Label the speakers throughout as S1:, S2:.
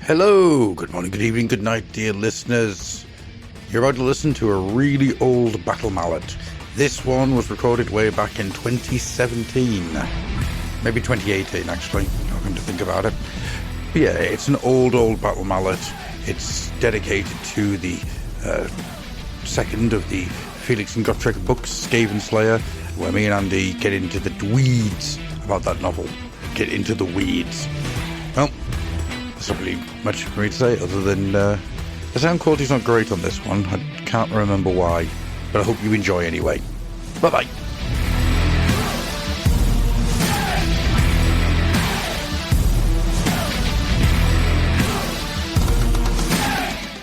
S1: Hello, good morning, good evening, good night, dear listeners. You're about to listen to a really old Battle Mallet. This one was recorded way back in 2017. Maybe 2018, actually, now come to think about it. But yeah, it's an old Battle Mallet. It's dedicated to the second of the Felix and Gotrek books, Skavenslayer, where me and Andy get into the weeds about that novel. Get into the weeds. Well, there's not really much for me to say other than the sound quality's not great on this one. I can't remember why, but I hope you enjoy anyway. Bye-bye.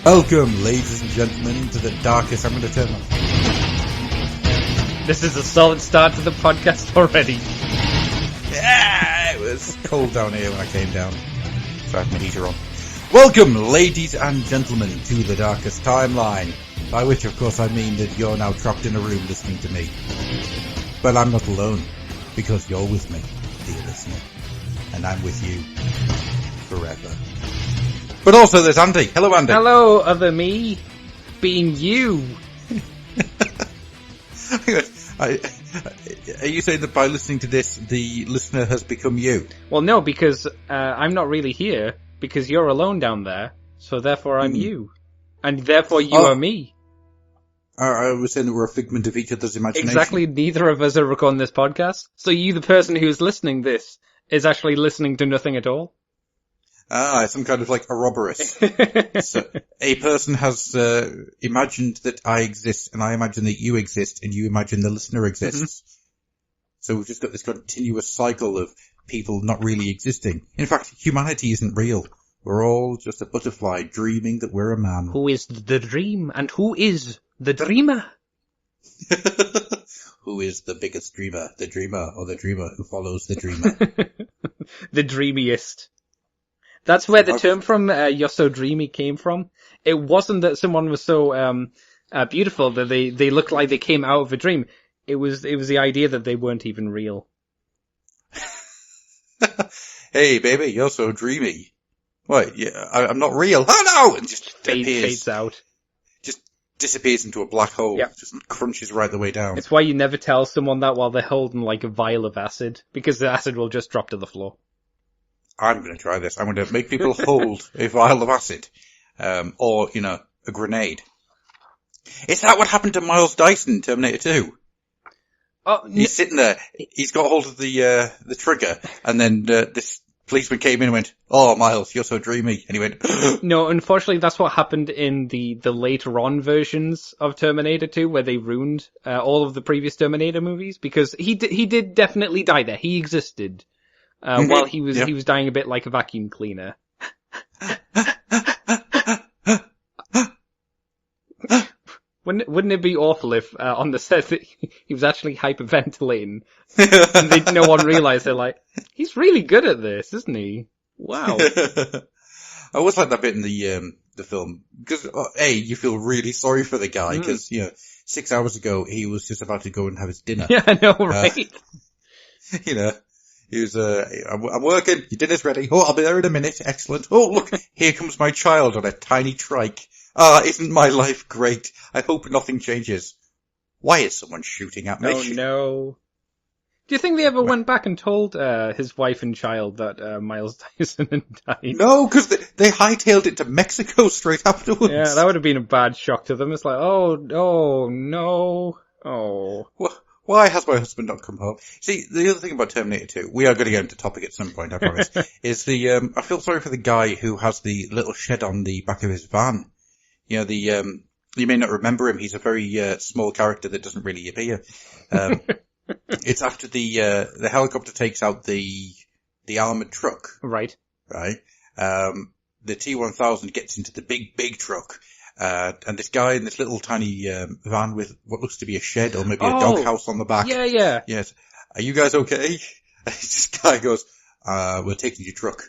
S2: Welcome, ladies and gentlemen, to the darkest... I'm going to turn on.
S3: This is a solid start to the podcast already.
S2: Yeah, it was cold down here when I came down. So I had my heater on. Welcome, ladies and gentlemen, to the darkest timeline. By which, of course, I mean that you're now trapped in a room listening to me. But I'm not alone, because you're with me, dear listener. And I'm with you forever. But also there's Andy. Hello, Andy.
S3: Hello, other me, being you.
S2: Are you saying that by listening to this, the listener has become you?
S3: Well, no, because I'm not really here, because you're alone down there, so therefore I'm you. And therefore you are me.
S2: I was saying that we're a figment of each other's imagination.
S3: Exactly, neither of us are recording this podcast, so you, the person who's listening this, is actually listening to nothing at all.
S2: Ah, some kind of like Ouroboros. So a person has imagined that I exist, and I imagine that you exist, and you imagine the listener exists. Mm-hmm. So we've just got this continuous cycle of people not really existing. In fact, humanity isn't real. We're all just a butterfly dreaming that we're a man.
S3: Who is the dream, and who is the dreamer?
S2: Who is the biggest dreamer? The dreamer, or the dreamer who follows the dreamer?
S3: The dreamiest. That's where the term from "you're so dreamy" came from. It wasn't that someone was so beautiful that they looked like they came out of a dream. It was the idea that they weren't even real.
S2: Hey, baby, you're so dreamy. What? Yeah, I'm not real. Oh no! And just
S3: fades out.
S2: Just disappears into a black hole.
S3: Yep.
S2: Just crunches right the way down.
S3: It's why you never tell someone that while they're holding like a vial of acid, because the acid will just drop to the floor.
S2: I'm going to try this. I'm going to make people hold a vial of acid. Or, a grenade. Is that what happened to Miles Dyson in Terminator 2?
S3: Oh,
S2: he's sitting there. He's got hold of the trigger. And then this policeman came in and went, "Oh, Miles, you're so dreamy." And he went,
S3: No, unfortunately, that's what happened in the later on versions of Terminator 2, where they ruined all of the previous Terminator movies, because he did definitely die there. He existed. While he was dying a bit like a vacuum cleaner. Wouldn't it be awful if on the set that he was actually hyperventilating and no one realised? They're like, he's really good at this, isn't he? Wow.
S2: I always like that bit in the film because you feel really sorry for the guy because 6 hours ago he was just about to go and have his dinner.
S3: Yeah, I know, right?
S2: He was, I'm working, your dinner's ready. Oh, I'll be there in a minute. Excellent. Oh, look, here comes my child on a tiny trike. Ah, isn't my life great? I hope nothing changes. Why is someone shooting at me?
S3: Oh no. Do you think they ever went back and told his wife and child that Miles Dyson had died?
S2: No, because they hightailed it to Mexico straight afterwards.
S3: Yeah, that would have been a bad shock to them. It's like, oh no. Oh.
S2: What? Why has my husband not come home? See, the other thing about Terminator 2, we are going to get into topic at some point, I promise, is I feel sorry for the guy who has the little shed on the back of his van. You may not remember him, he's a very small character that doesn't really appear. It's after the helicopter takes out the armored truck.
S3: Right.
S2: Right? The T-1000 gets into the big truck. And this guy in this little tiny van with what looks to be a shed or maybe a doghouse on the back.
S3: Yeah.
S2: Yes. Are you guys okay? And this guy goes, we're taking your truck.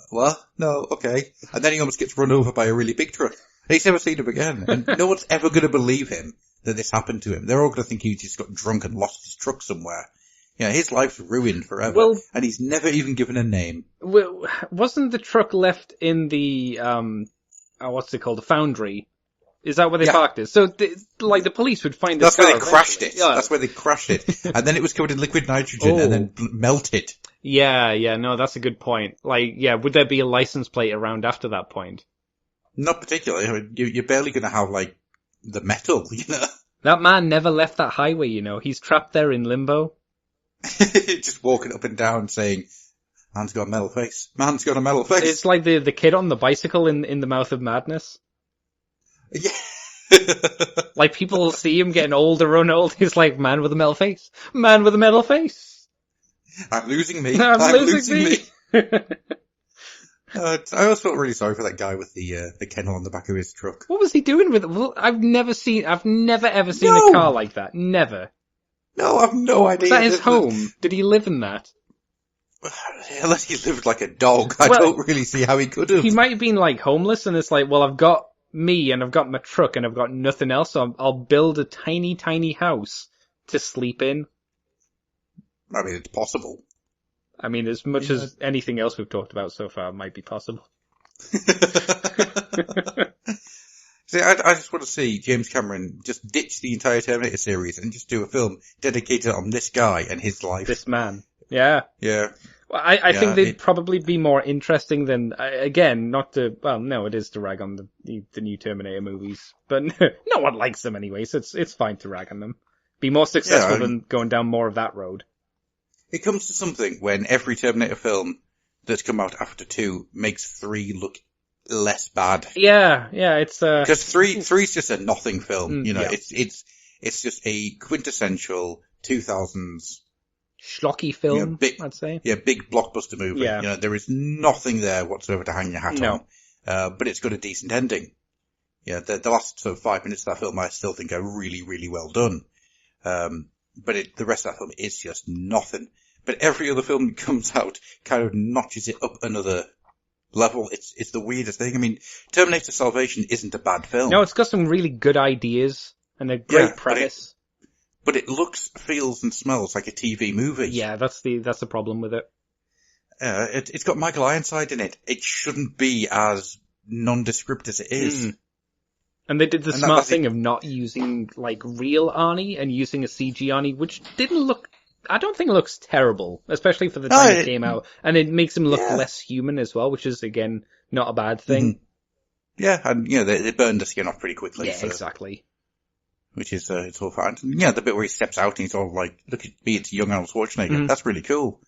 S2: What? No, okay. And then he almost gets run over by a really big truck. And he's never seen him again. And no one's ever going to believe him that this happened to him. They're all going to think he just got drunk and lost his truck somewhere. Yeah, his life's ruined forever,
S3: Well-
S2: and he's never even given a name.
S3: Well, wasn't the truck left in the, what's it called, the foundry? Is that where they
S2: Yeah.
S3: parked it? So, the police would find
S2: That's
S3: this
S2: where
S3: car
S2: they crashed
S3: eventually.
S2: it.
S3: Yeah.
S2: That's where they crashed it. And then it was covered in liquid nitrogen and then melted.
S3: Yeah, no, that's a good point. Would there be a license plate around after that point?
S2: Not particularly. I mean, you're barely going to have, like, the metal, you know?
S3: That man never left that highway, you know. He's trapped there in limbo.
S2: Just walking up and down saying, man's got a metal face. Man's got a metal face.
S3: It's like the kid on the bicycle in The Mouth of Madness.
S2: Yeah.
S3: Like, people see him getting older and old. He's like, man with a metal face. Man with a metal face.
S2: I'm losing me.
S3: I'm losing me.
S2: I always felt really sorry for that guy with the kennel on the back of his truck.
S3: What was he doing with it? Well, I've never ever seen
S2: No.
S3: a car like that. Never.
S2: No, I've no idea.
S3: Was that his home? Did he live in that?
S2: Unless he lived like a dog, I
S3: Well,
S2: don't really see how he could have.
S3: He might have been like homeless and it's like, well, I've got me and I've got my truck and I've got nothing else, so I'll build a tiny, tiny house to sleep in.
S2: I mean, it's possible.
S3: I mean, as much as anything else we've talked about so far might be possible.
S2: See, I just want to see James Cameron just ditch the entire Terminator series and just do a film dedicated on this guy and his life.
S3: This man. Yeah.
S2: Yeah.
S3: Well, I think they'd probably be more interesting than, again, it is to rag on the new Terminator movies, but no one likes them anyway, so it's fine to rag on them. Be more successful than going down more of that road.
S2: It comes to something when every Terminator film that's come out after 2 makes 3 look less bad.
S3: Yeah, it's
S2: Because three's just a nothing film, you know,
S3: yeah.
S2: it's just a quintessential 2000s
S3: schlocky film, I'd say.
S2: Yeah, big blockbuster movie.
S3: Yeah.
S2: You know, there is nothing there whatsoever to hang your hat on. But it's got a decent ending. Yeah, the last sort of 5 minutes of that film I still think are really, really well done. But the rest of that film is just nothing. But every other film that comes out kind of notches it up another level. It's the weirdest thing. I mean, Terminator Salvation isn't a bad film.
S3: No, it's got some really good ideas and a great premise.
S2: But it looks, feels, and smells like a TV movie.
S3: Yeah, that's the problem with it.
S2: It's got Michael Ironside in it. It shouldn't be as nondescript as it is.
S3: And they did the smart thing of not using, like, real Arnie and using a CG Arnie, which I don't think looks terrible, especially for the time it came out. And it makes him look less human as well, which is, again, not a bad thing.
S2: Mm-hmm. Yeah, and, you know, they burned the skin off pretty quickly.
S3: Yeah, exactly.
S2: Which is, it's all fine. Yeah, the bit where he steps out and he's all like, look at me, it's young Arnold Schwarzenegger.
S3: Mm-hmm.
S2: That's really cool.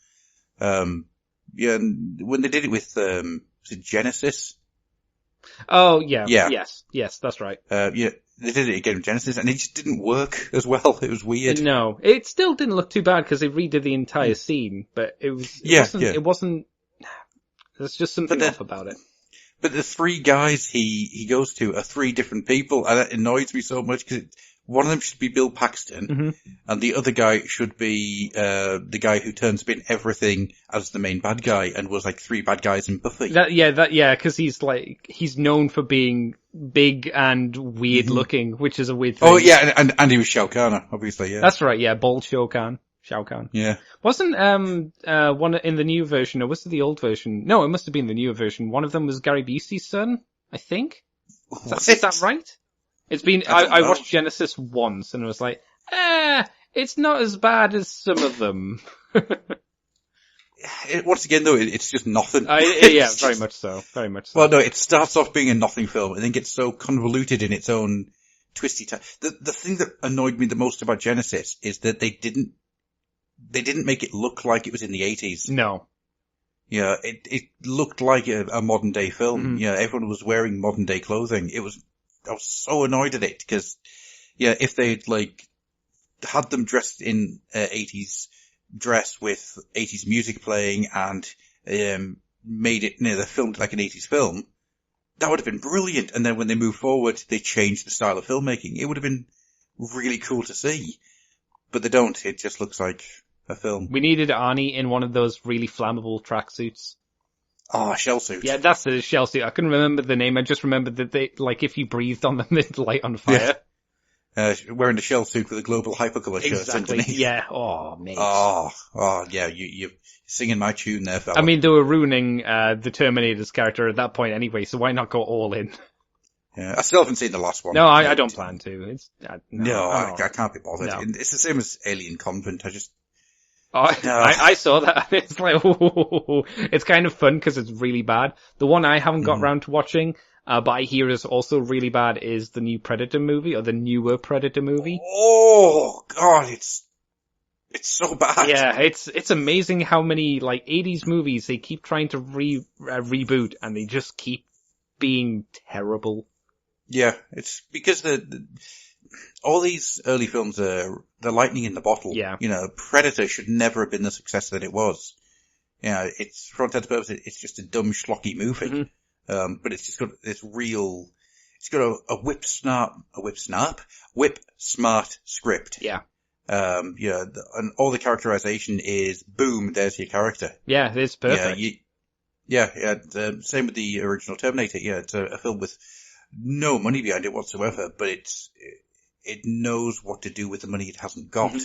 S2: Yeah, and when they did it with, was it Genesis?
S3: Oh, yeah. Yes, that's right.
S2: Yeah, they did it again with Genesis and it just didn't work as well. It was weird.
S3: No, it still didn't look too bad because they redid the entire scene, but it wasn't, there's just something off about it.
S2: But the 3 guys he goes to are 3 different people, and it annoys me so much because one of them should be Bill Paxton, and the other guy should be the guy who turns up in everything as the main bad guy and was like 3 bad guys in Buffy.
S3: Because he's known for being big and weird looking, which is a weird thing.
S2: Oh yeah, and he was Shao Kahn, obviously. Yeah,
S3: that's right. Yeah, bald Shao Kahn.
S2: Yeah.
S3: Wasn't one in the new version, or was it the old version? No, it must have been the newer version. One of them was Gary Busey's son, I think. Is that right? It's been. I watched Genesis once and it was like, it's not as bad as some of them.
S2: Once again, though, it's just nothing.
S3: Yeah, very much so. Very much so.
S2: Well, no, it starts off being a nothing film and then gets so convoluted in its own twisty. The thing that annoyed me the most about Genesis is that they didn't make it look like it was in the 80s.
S3: No.
S2: Yeah, it looked like a modern day film.
S3: Mm-hmm.
S2: Yeah, everyone was wearing modern day clothing. I was so annoyed at it because, yeah, if they'd like had them dressed in 80s dress with 80s music playing and made it, they filmed like an 80s film, that would have been brilliant. And then when they moved forward, they changed the style of filmmaking. It would have been really cool to see. But they don't. It just looks like a film.
S3: We needed Arnie in one of those really flammable tracksuits.
S2: Oh, shell suit.
S3: Yeah, that's the shell suit. I couldn't remember the name. I just remembered that they, like, if you breathed on them, they'd light on fire.
S2: wearing the shell suit with a global hypercolor shirt
S3: Exactly.
S2: underneath.
S3: Yeah. Oh, mate.
S2: Oh, yeah, you're singing my tune there, fella.
S3: I mean, they were ruining the Terminator's character at that point anyway, so why not go all in?
S2: Yeah, I still haven't seen the last one.
S3: No, I don't plan to.
S2: I can't be bothered.
S3: No.
S2: It's the same as Alien Convent.
S3: I saw that. It's like, it's kind of fun because it's really bad. The one I haven't got round to watching, but I hear is also really bad, is the new Predator movie, or the newer Predator movie.
S2: Oh, God, it's so bad.
S3: Yeah, it's amazing how many, like, 80s movies they keep trying to reboot, and they just keep being terrible.
S2: Yeah, it's because all these early films are the lightning in the bottle.
S3: Yeah.
S2: Predator should never have been the success that it was. It's for all intents and purposes, it's just a dumb schlocky movie.
S3: Mm-hmm.
S2: But it's just got this real, it's got a whip smart script.
S3: Yeah.
S2: And all the characterization is boom, there's your character.
S3: Yeah, it's perfect.
S2: Same with the original Terminator. Yeah, it's a film with no money behind it whatsoever, but it knows what to do with the money it hasn't got.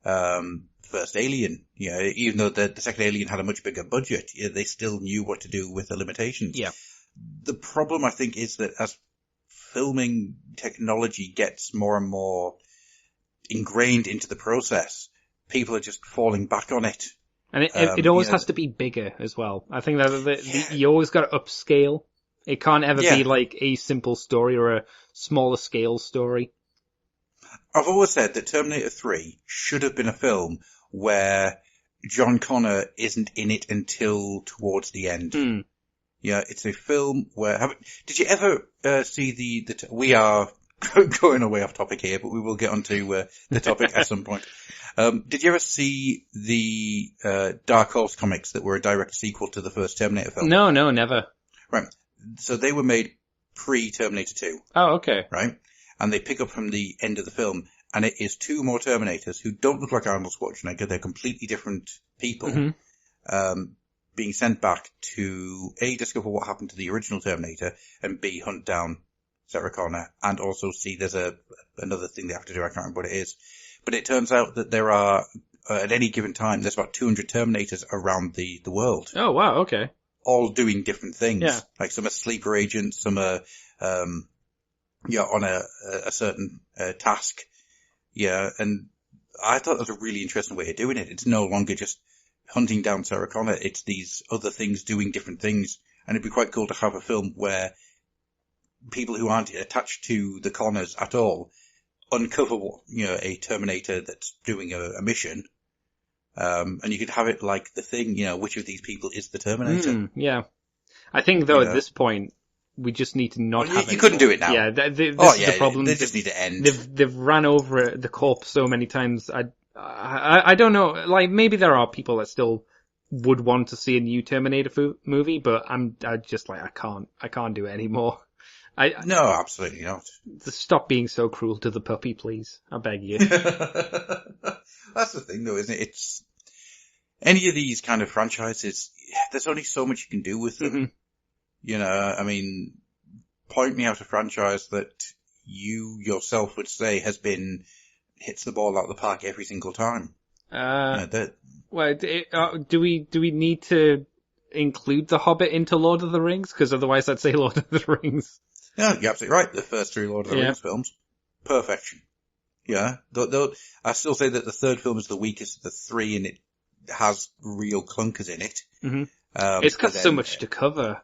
S2: First Alien, even though the second Alien had a much bigger budget, they still knew what to do with the limitations.
S3: Yeah.
S2: The problem, I think, is that as filming technology gets more and more ingrained into the process, people are just falling back on it.
S3: And it always has to be bigger as well. I think that you always got to upscale. It can't ever be like a simple story or a smaller scale story.
S2: I've always said that Terminator 3 should have been a film where John Connor isn't in it until towards the end. Yeah, it's a film where... Did you ever see we are going away off topic here, but we will get onto the topic at some point. Did you ever see the Dark Horse comics that were a direct sequel to the first Terminator film?
S3: No, never.
S2: Right. So they were made pre-Terminator 2.
S3: Oh, okay.
S2: Right? And they pick up from the end of the film, and it is two more Terminators who don't look like Arnold Schwarzenegger. They're completely different people, being sent back to A, discover what happened to the original Terminator, and B, hunt down Sarah Connor, and also see there's another thing they have to do. I can't remember what it is. But it turns out that there are, at any given time, there's about 200 Terminators around the world.
S3: Oh, wow, okay.
S2: All doing different things.
S3: Yeah.
S2: Like some are sleeper agents, some are, on a certain task. Yeah, and I thought that was a really interesting way of doing it. It's no longer just hunting down Sarah Connor. It's these other things doing different things. And it'd be quite cool to have a film where people who aren't attached to the Connors at all uncover, a Terminator that's doing a mission. And you could have it like The Thing, which of these people is the Terminator?
S3: Yeah. I think, though, at this point, we just need to not have
S2: You couldn't do it now.
S3: Yeah, this is the problem.
S2: They just need to end.
S3: They've ran over the corpse so many times. I don't know. Like, maybe there are people that still would want to see a new Terminator movie, but I just like, I can't do it anymore.
S2: No, absolutely not.
S3: Stop being so cruel to the puppy, please. I beg you.
S2: That's the thing, though, isn't it? It's any of these kind of franchises. There's only so much you can do with them. I mean, point me out a franchise that you yourself would say hits the ball out of the park every single time.
S3: Well, do we need to include The Hobbit into Lord of the Rings? Because otherwise I'd say Lord of the Rings.
S2: Yeah, you're absolutely right. The first three Lord of the Rings films, perfection. Yeah, though I still say that the third film is the weakest of the three, and it has real clunkers in it.
S3: It's got so much to cover.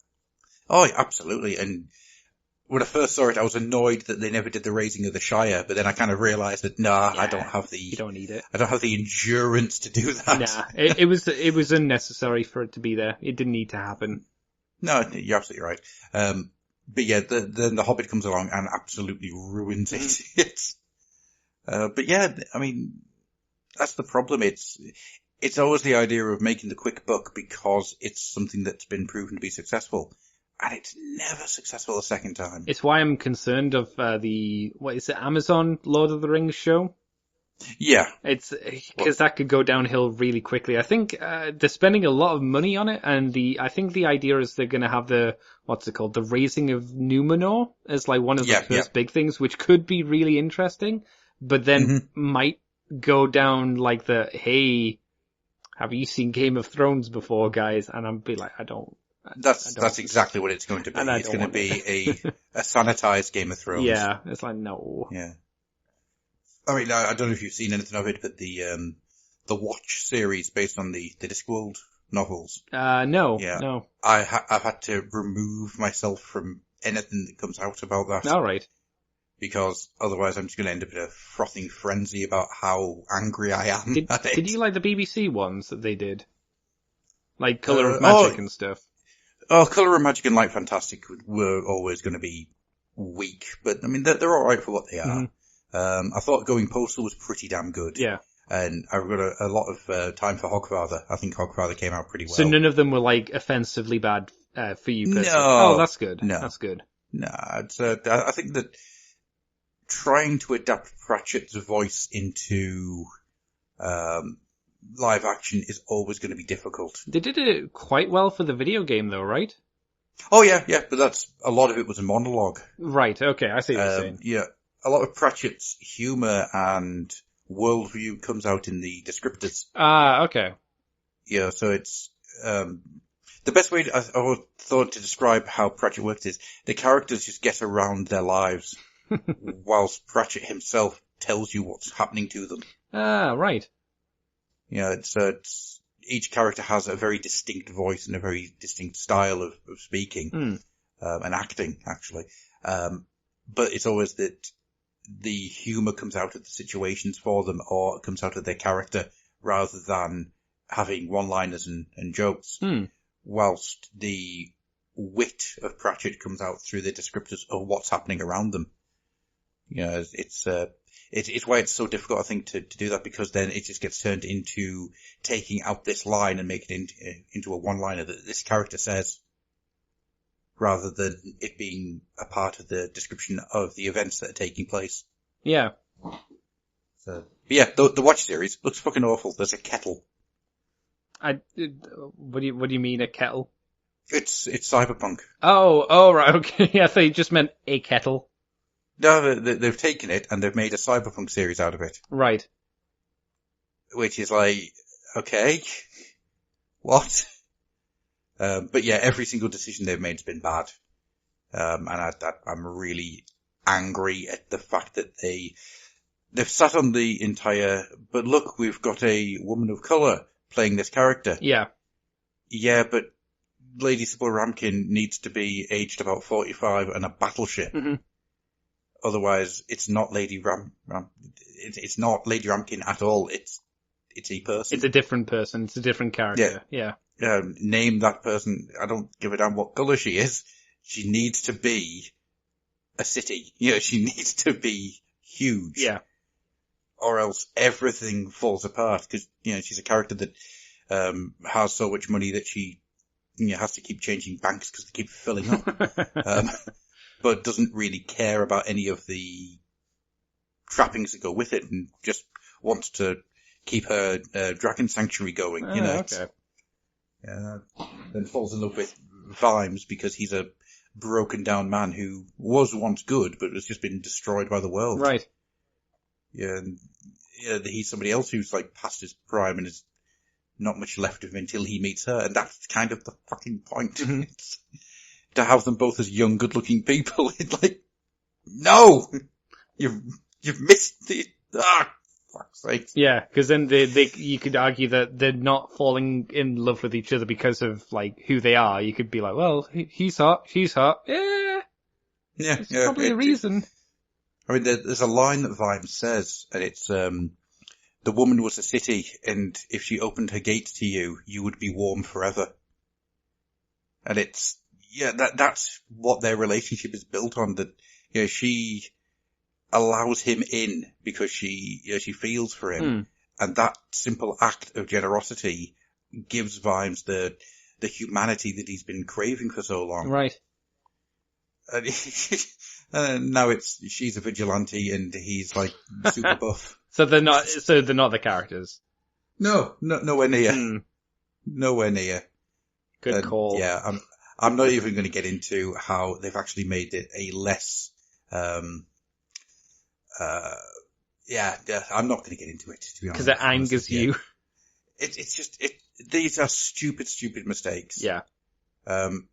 S2: Oh, absolutely. And when I first saw it, I was annoyed that they never did the Raising of the Shire, but then I kind of realized that, I don't have you don't need it. I don't have the endurance to do that.
S3: Nah, it was unnecessary for it to be there. It didn't need to happen.
S2: No, you're absolutely right. But yeah, then the Hobbit comes along and absolutely ruins it. But yeah, I mean, that's the problem. It's always the idea of making the quick buck because it's something that's been proven to be successful. And it's never successful a second time.
S3: It's why I'm concerned of the Amazon Lord of the Rings show?
S2: Yeah.
S3: It's because that could go downhill really quickly. I think they're spending a lot of money on it, and I think the idea is they're going to have the raising of Numenor as like one of the first big things, which could be really interesting, but then might go down like the hey, have you seen Game of Thrones before, guys? And I'd be like, I don't.
S2: That's exactly what it's going to be. It's going to be a sanitized Game of Thrones.
S3: Yeah, it's like no.
S2: Yeah. I mean, I don't know if you've seen anything of it, but the Watch series based on the Discworld novels.
S3: No.
S2: Yeah.
S3: No.
S2: I've had to remove myself from anything that comes out about that.
S3: All right.
S2: Because otherwise I'm just going to end up in a frothing frenzy about how angry I am at it.
S3: Did you like the BBC ones that they did? Like Colour of Magic and stuff?
S2: Oh, Colour of Magic and Light Fantastic were always going to be weak, but I mean, they're alright for what they are. I thought Going Postal was pretty damn good.
S3: Yeah.
S2: And I've got a lot of time for Hogfather. I think Hogfather came out pretty well.
S3: So none of them were like offensively bad for you personally?
S2: No.
S3: Oh, that's good.
S2: No.
S3: That's good.
S2: No, I think that trying to adapt Pratchett's voice into live action is always going to be difficult.
S3: They did it quite well for the video game though, right?
S2: Oh yeah, but a lot of it was a monologue.
S3: Right, okay, I see what you're saying.
S2: Yeah, a lot of Pratchett's humour and worldview comes out in the descriptors.
S3: Ah, okay.
S2: Yeah, so it's, the best way I thought to describe how Pratchett works is the characters just get around their lives whilst Pratchett himself tells you what's happening to them.
S3: Ah, right.
S2: Yeah, it's each character has a very distinct voice and a very distinct style of speaking, and acting, actually. But it's always that the humour comes out of the situations for them, or it comes out of their character, rather than having one-liners and jokes. Whilst the wit of Pratchett comes out through the descriptors of what's happening around them. You know, it's why it's so difficult, I think, to do that, because then it just gets turned into taking out this line and making it into a one-liner that this character says, rather than it being a part of the description of the events that are taking place.
S3: Yeah.
S2: So, but yeah, the Watch series looks fucking awful. There's a kettle.
S3: What do you mean, a kettle?
S2: It's cyberpunk.
S3: Oh, right, okay. I thought you just meant a kettle.
S2: No, they've taken it and they've made a cyberpunk series out of it.
S3: Right.
S2: Which is like, okay, what? But yeah, every single decision they've made has been bad. And I'm really angry at the fact that they've sat on the entire, but look, we've got a woman of colour playing this character.
S3: Yeah.
S2: Yeah, but Lady Sybil Ramkin needs to be aged about 45 and a battleship. Otherwise, it's not Lady it's not Lady Ramkin at all. It's a person.
S3: It's a different person. It's a different character. Yeah.
S2: Name that person. I don't give a damn what colour she is. She needs to be a city. Yeah, she needs to be huge.
S3: Yeah.
S2: Or else everything falls apart, because, you know, she's a character that has so much money that she, you know, has to keep changing banks because they keep filling up. But doesn't really care about any of the trappings that go with it, and just wants to keep her dragon sanctuary going. You know,
S3: okay.
S2: Then falls in love with Vimes because he's a broken down man who was once good, but has just been destroyed by the world.
S3: Right.
S2: Yeah, and he's somebody else who's like past his prime and is not much left of him until he meets her, and that's kind of the fucking point. To have them both as young, good-looking people, it's like, no, you've missed the fuck's sake.
S3: Yeah, because then you could argue that they're not falling in love with each other because of like who they are. You could be like, well, he's hot, she's hot. Yeah, there's probably a reason.
S2: I mean, there's a line that Vimes says, and it's the woman was a city, and if she opened her gates to you, you would be warm forever. And it's, yeah, that's what their relationship is built on, that, you know, she allows him in because she feels for him. And that simple act of generosity gives Vimes the humanity that he's been craving for so long.
S3: Right.
S2: And now she's a vigilante and he's like super buff.
S3: So they're not the characters.
S2: No, nowhere near. Nowhere near.
S3: Good call.
S2: Yeah, I'm not even going to get into how they've actually made it a less, I'm not going to get into it, to be honest.
S3: Because it angers you.
S2: It's just, these are stupid mistakes.
S3: Yeah.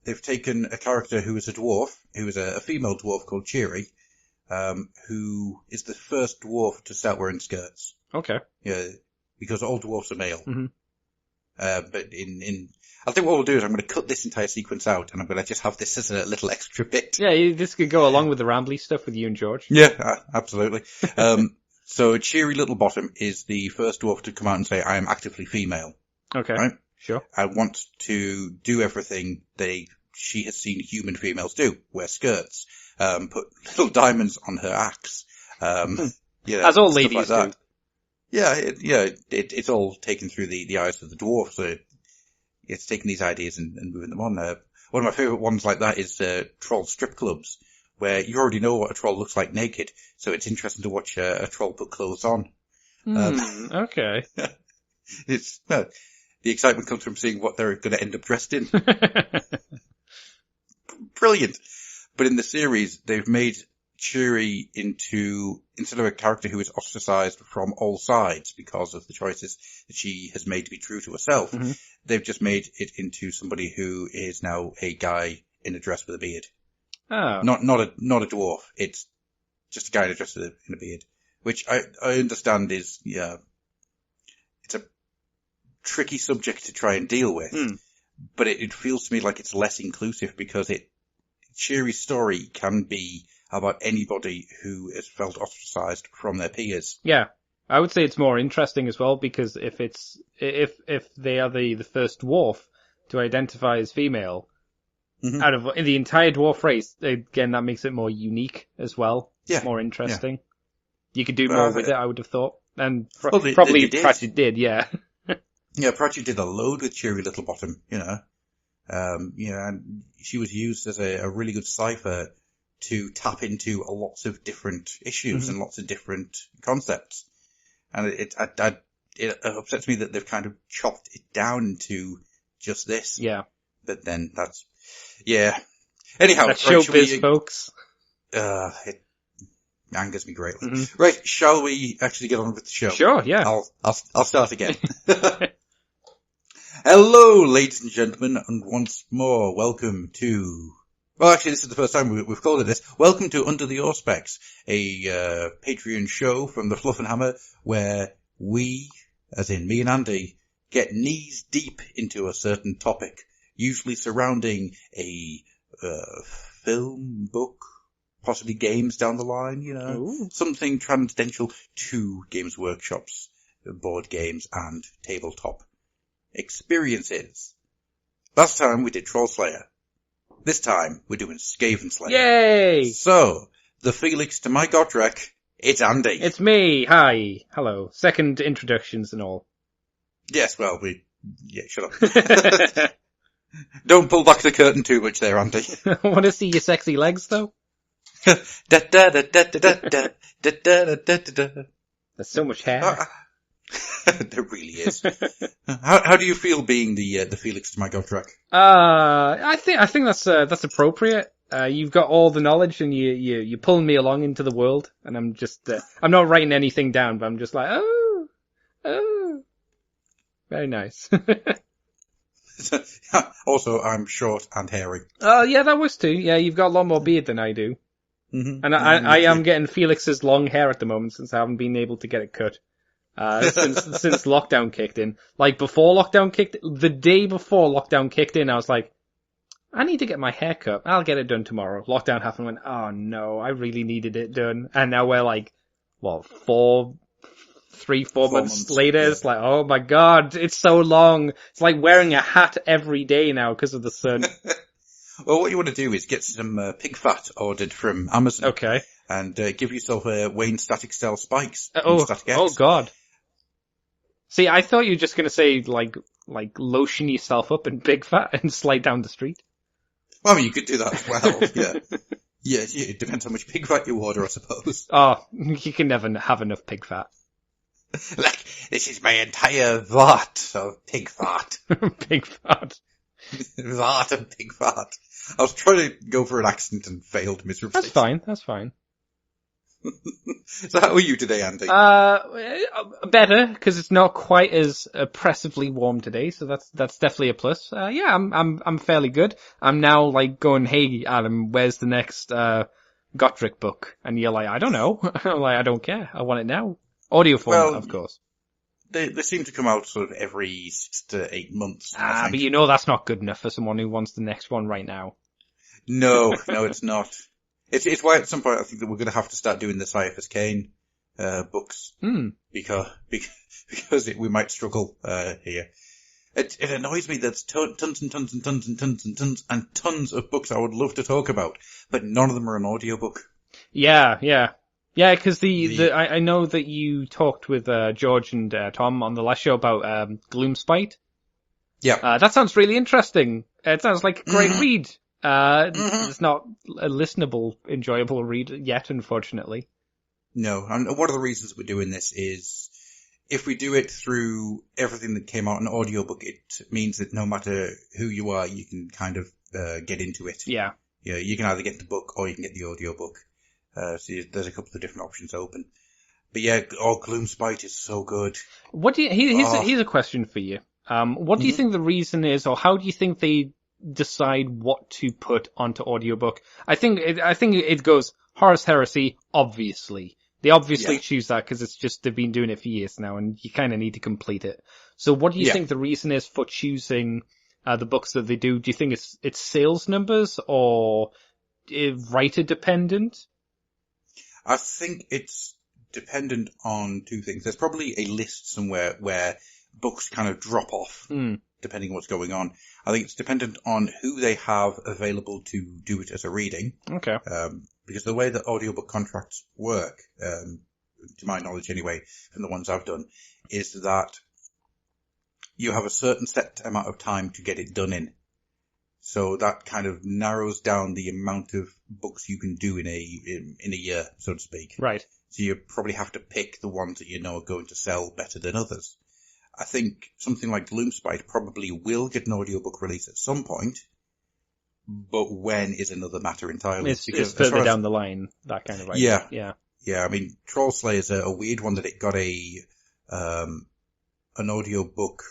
S2: They've taken a character who is a dwarf, who is a female dwarf called Cheery, who is the first dwarf to start wearing skirts.
S3: Okay.
S2: Yeah, because all dwarfs are male.
S3: Mm-hmm.
S2: But I think what we'll do is I'm going to cut this entire sequence out, and I'm going to just have this as a little extra bit.
S3: Yeah, this could go along with the Rambly stuff with you and George.
S2: Yeah, absolutely. So Cheery Littlebottom is the first dwarf to come out and say, I am actively female.
S3: Okay.
S2: Right?
S3: Sure.
S2: I want to do everything she has seen human females do. Wear skirts, put little diamonds on her axe.
S3: As all ladies
S2: like
S3: do.
S2: Yeah, it's all taken through the eyes of the dwarf. So it's taking these ideas and moving them on. One of my favourite ones like that is troll strip clubs, where you already know what a troll looks like naked, so it's interesting to watch a troll put clothes on.
S3: Okay.
S2: It's the excitement comes from seeing what they're going to end up dressed in. Brilliant. But in the series, they've made Cheery into, instead of a character who is ostracized from all sides because of the choices that she has made to be true to herself, they've just made it into somebody who is now a guy in a dress with a beard.
S3: Oh.
S2: Not a dwarf. It's just a guy in a dress in a beard, which I understand is, it's a tricky subject to try and deal with, but it feels to me like it's less inclusive because Cheery's story can be about anybody who has felt ostracized from their peers.
S3: Yeah. I would say it's more interesting as well, because if they are the first dwarf to identify as female, out of the entire dwarf race, again, that makes it more unique as well.
S2: Yeah.
S3: More interesting. Yeah. You could do more with it, I would have thought. And probably
S2: they
S3: Pratchett did, yeah.
S2: Yeah, Pratchett did a load with Cheery Littlebottom, and she was used as a really good cipher to tap into lots of different issues and lots of different concepts. And it upsets me that they've kind of chopped it down to just this.
S3: Yeah.
S2: But then Anyhow,
S3: that's showbiz, folks.
S2: It angers me greatly. Right, shall we actually get on with the show?
S3: Sure, yeah.
S2: I'll start again. Hello, ladies and gentlemen, and once more, welcome to... Well, actually, this is the first time we've called it this. Welcome to Under the Auspex, a Patreon show from the Fluffenhammer, where we, as in me and Andy, get knees deep into a certain topic, usually surrounding a film, book, possibly games down the line,
S3: Ooh.
S2: Something transcendental to Games Workshop's board games and tabletop experiences. Last time we did Trollslayer. This time we're doing Skavenslayer.
S3: Yay!
S2: So, the Felix to my Gotrek, it's Andy.
S3: It's me. Hi. Hello. Second introductions and all.
S2: Yes, well, shut up. Don't pull back the curtain too much there, Andy.
S3: I want to see your sexy legs, though.
S2: There's
S3: so much hair.
S2: There really is. How do you feel being the Felix to my Gotrek?
S3: I think that's appropriate. You've got all the knowledge, and you're pulling me along into the world, and I'm just I'm not writing anything down, but I'm just like, oh, very nice.
S2: Also, I'm short and hairy.
S3: Yeah, that was too. Yeah, you've got a lot more beard than I do. And I am getting Felix's long hair at the moment, since I haven't been able to get it cut. Since lockdown kicked in. Like, the day before lockdown kicked in, I was like, I need to get my hair cut. I'll get it done tomorrow. Lockdown happened, and went, oh no, I really needed it done. And now we're like, 4 months later, yeah. It's like, oh my god, it's so long. It's like wearing a hat every day now because of the sun.
S2: Well, what you want to do is get some pig fat ordered from Amazon.
S3: Okay.
S2: And give yourself a Wayne Static Cell spikes.
S3: Oh god. See, I thought you were just going to say, like lotion yourself up in pig fat and slide down the street.
S2: Well, I mean, you could do that as well, yeah. Yeah, it depends how much pig fat you order, I suppose.
S3: Oh, you can never have enough pig fat.
S2: Like, this is my entire vart of pig fart.
S3: Big fart.
S2: Vart and pig fart. I was trying to go for an accent and failed miserably.
S3: That's fine.
S2: So how are you today, Andy?
S3: Better, because it's not quite as oppressively warm today, so that's definitely a plus. Yeah, I'm fairly good. I'm now like going, hey Adam, where's the next Gotrek book? And you're like, I don't know. I'm like, I don't care. I want it now. Audio format, of course.
S2: They seem to come out sort of every 6 to 8 months. I think.
S3: But you know that's not good enough for someone who wants the next one right now.
S2: No, it's not. It's why at some point I think that we're going to have to start doing the Cyphers Kane books because we might struggle here. It annoys me that there's tons and tons and tons and tons and tons and tons of books I would love to talk about, but none of them are an audiobook.
S3: Yeah, because I know that you talked with George and Tom on the last show about Gloomspite.
S2: Yeah.
S3: That sounds really interesting. It sounds like a great read. It's not a listenable, enjoyable read yet, unfortunately.
S2: No, and one of the reasons we're doing this is if we do it through everything that came out in audiobook, it means that no matter who you are, you can kind of get into it.
S3: Yeah.
S2: Yeah, you can either get the book or you can get the audiobook. So there's a couple of different options open. But yeah, Gloomspite is so good.
S3: What do you, here's a question for you. What do you think the reason is, or how do you think they decide what to put onto audiobook? I think it goes Horus Heresy, obviously. They obviously choose that because it's just, they've been doing it for years now and you kind of need to complete it. So what do you think the reason is for choosing the books that they do? Do you think it's sales numbers or writer dependent?
S2: I think it's dependent on two things. There's probably a list somewhere where books kind of drop off, depending on what's going on. I think it's dependent on who they have available to do it as a reading.
S3: Okay.
S2: Because the way that audiobook contracts work, to my knowledge anyway, from the ones I've done, is that you have a certain set amount of time to get it done in. So that kind of narrows down the amount of books you can do in a year, so to speak.
S3: Right.
S2: So you probably have to pick the ones that you know are going to sell better than others. I think something like Gloomspite probably will get an audiobook release at some point, but when is another matter entirely.
S3: It's further down the line, that kind of idea.
S2: Yeah. I mean, Trollslayer is a weird one that it got an audiobook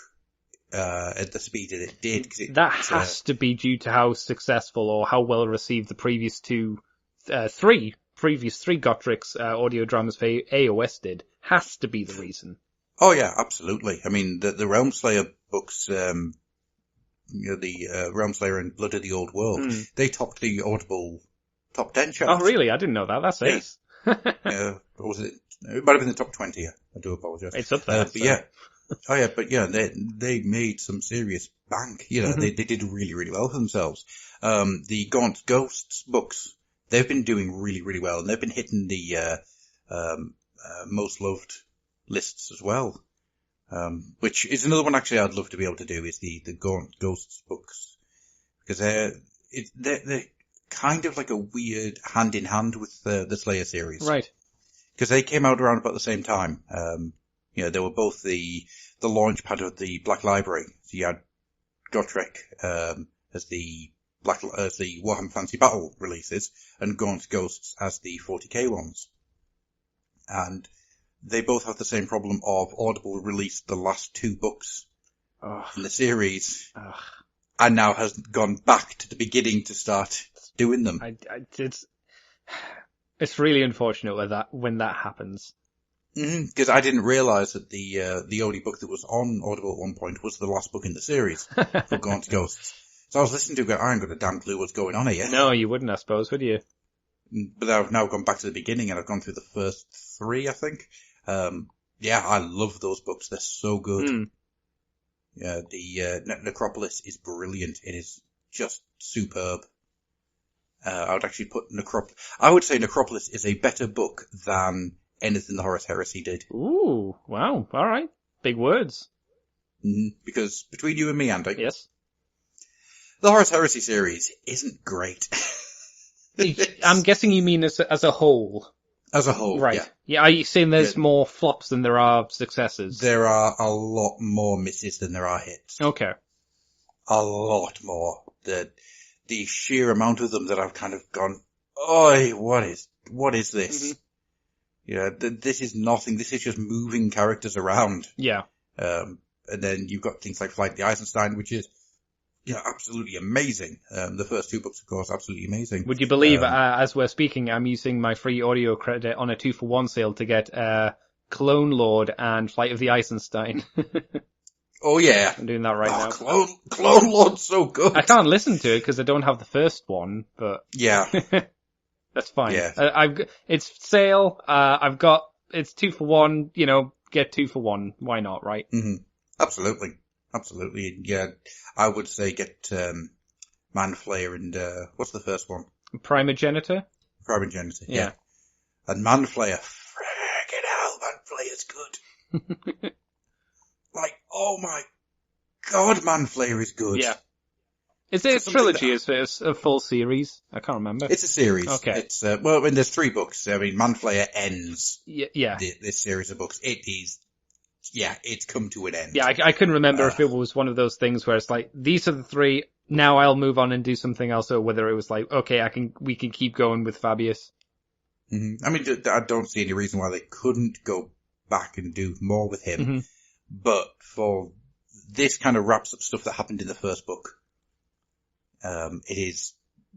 S2: at the speed that it did.
S3: That has to be due to how successful or how well received the previous three Gotrek's audio dramas for AOS did. Has to be the reason.
S2: Oh yeah, absolutely. I mean, the Realmslayer books, the Realmslayer and Blood of the Old World, they topped the Audible top 10 charts.
S3: Oh really? I didn't know that. That's ace.
S2: What was it? It might have been the top 20. I do apologize.
S3: It's up there.
S2: They made some serious bank. They did really, really well for themselves. The Gaunt Ghosts books, they've been doing really, really well, and they've been hitting the most loved lists as well. Which is another one actually I'd love to be able to do, is the Gaunt Ghosts books, because they're kind of like a weird hand in hand with the Slayer series,
S3: right?
S2: Because they came out around about the same time. They were both the launch pad of the Black Library. So you had Gotrek as the Warhammer Fantasy Battle releases, and Gaunt Ghosts as the 40k ones. And they both have the same problem of Audible released the last two books in the series, and now has gone back to the beginning to start doing them.
S3: It's really unfortunate when that happens.
S2: Because I didn't realise that the only book that was on Audible at one point was the last book in the series for Gaunt Ghosts. So I was listening to it going, I ain't got a damn clue what's going on here.
S3: No, you wouldn't, I suppose, would you?
S2: But I've now gone back to the beginning and I've gone through the first three, I think. I love those books. They're so good. Yeah, the Necropolis is brilliant. It is just superb. I would actually put I would say Necropolis is a better book than anything the Horus Heresy did.
S3: Ooh, wow. All right. Big words.
S2: Because between you and me, Andy.
S3: Yes.
S2: The Horus Heresy series isn't great.
S3: I'm guessing you mean as a whole.
S2: As a whole,
S3: Right.
S2: yeah.
S3: Yeah, are you saying there's
S2: Yeah.
S3: more flops than there are successes?
S2: There are a lot more misses than there are hits.
S3: Okay.
S2: A lot more. The sheer amount of them that I've kind of gone, oi, what is this?
S3: Mhm.
S2: Yeah, this is nothing. This is just moving characters around.
S3: Yeah.
S2: And then you've got things like Flight the Eisenstein, which is, absolutely amazing. The first two books, of course, absolutely amazing.
S3: Would you believe, as we're speaking, I'm using my free audio credit on a 2-for-1 sale to get Clone Lord and Flight of the Eisenstein.
S2: Oh yeah.
S3: I'm doing that right now.
S2: Clone Lord's so good.
S3: I can't listen to it because I don't have the first one, but
S2: Yeah.
S3: that's fine.
S2: Yeah.
S3: It's sale. It's 2-for-1. Get 2-for-1. Why not, right?
S2: Mm-hmm. Absolutely. Yeah. I would say get Manflayer and what's the first one?
S3: Primogenitor.
S2: Primogenitor.
S3: Yeah.
S2: And Manflayer. Friggin' hell, Manflayer's good. Like, oh my god, Manflayer is good.
S3: Yeah. Is it a trilogy? Is it a full series? I can't remember.
S2: It's a series.
S3: Okay.
S2: It's there's 3 books. I mean, Manflayer ends.
S3: Yeah.
S2: This series of books. It is. Yeah, it's come to an end.
S3: Yeah, I couldn't remember if it was one of those things where it's like, these are the 3, now I'll move on and do something else, or whether it was like, okay, we can keep going with Fabius.
S2: Mm-hmm. I mean, I don't see any reason why they couldn't go back and do more with him.
S3: Mm-hmm.
S2: But for this kind of wraps up stuff that happened in the first book. It is,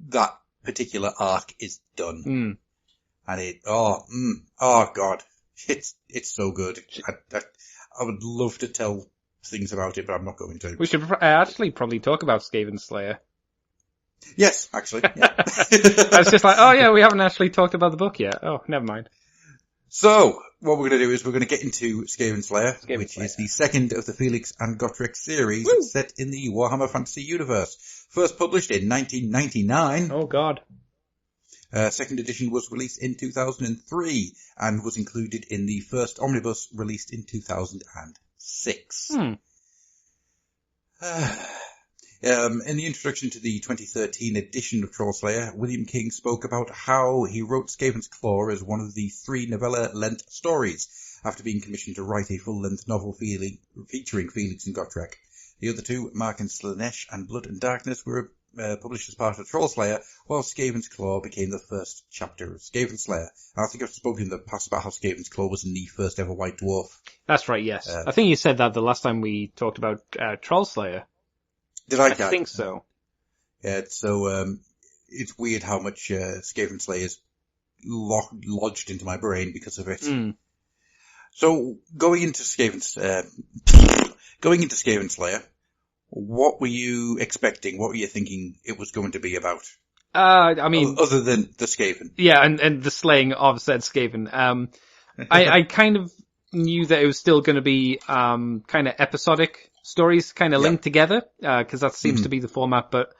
S2: that particular arc is done.
S3: Mm.
S2: And oh god, it's so good. I would love to tell things about it, but I'm not going to.
S3: We should actually probably talk about Skavenslayer.
S2: Yes, actually. Yeah.
S3: I was just like, oh yeah, we haven't actually talked about the book yet. Oh, never mind.
S2: So, what we're going to do is we're going to get into Skavenslayer, which is the second of the Felix and Gotrek series.
S3: Woo!
S2: Set in the Warhammer Fantasy universe. First published in 1999.
S3: Oh god.
S2: Second edition was released in 2003 and was included in the first omnibus released in 2006. In the introduction to the 2013 edition of Trollslayer, William King spoke about how he wrote Skaven's Claw as one of the 3 novella-length stories, after being commissioned to write a full-length novel featuring Felix and Gotrek. The other 2, Mark and Slanesh and Blood and Darkness, were published as part of Trollslayer, while Skaven's Claw became the first chapter of Skavenslayer. And I think I've spoken in the past about how Skaven's Claw was in the first ever White Dwarf.
S3: That's right, yes. I think you said that the last time we talked about Trollslayer.
S2: Did I?
S3: I think so.
S2: Yeah, so it's weird how much Skavenslayer is lodged into my brain because of it.
S3: Mm.
S2: So going into Skavenslayer, what were you expecting? What were you thinking it was going to be about?
S3: I mean,
S2: other than the Skaven.
S3: Yeah, and the slaying of said Skaven. I kind of knew that it was still going to be kind of episodic stories, kind of linked together, because that seems to be the format. But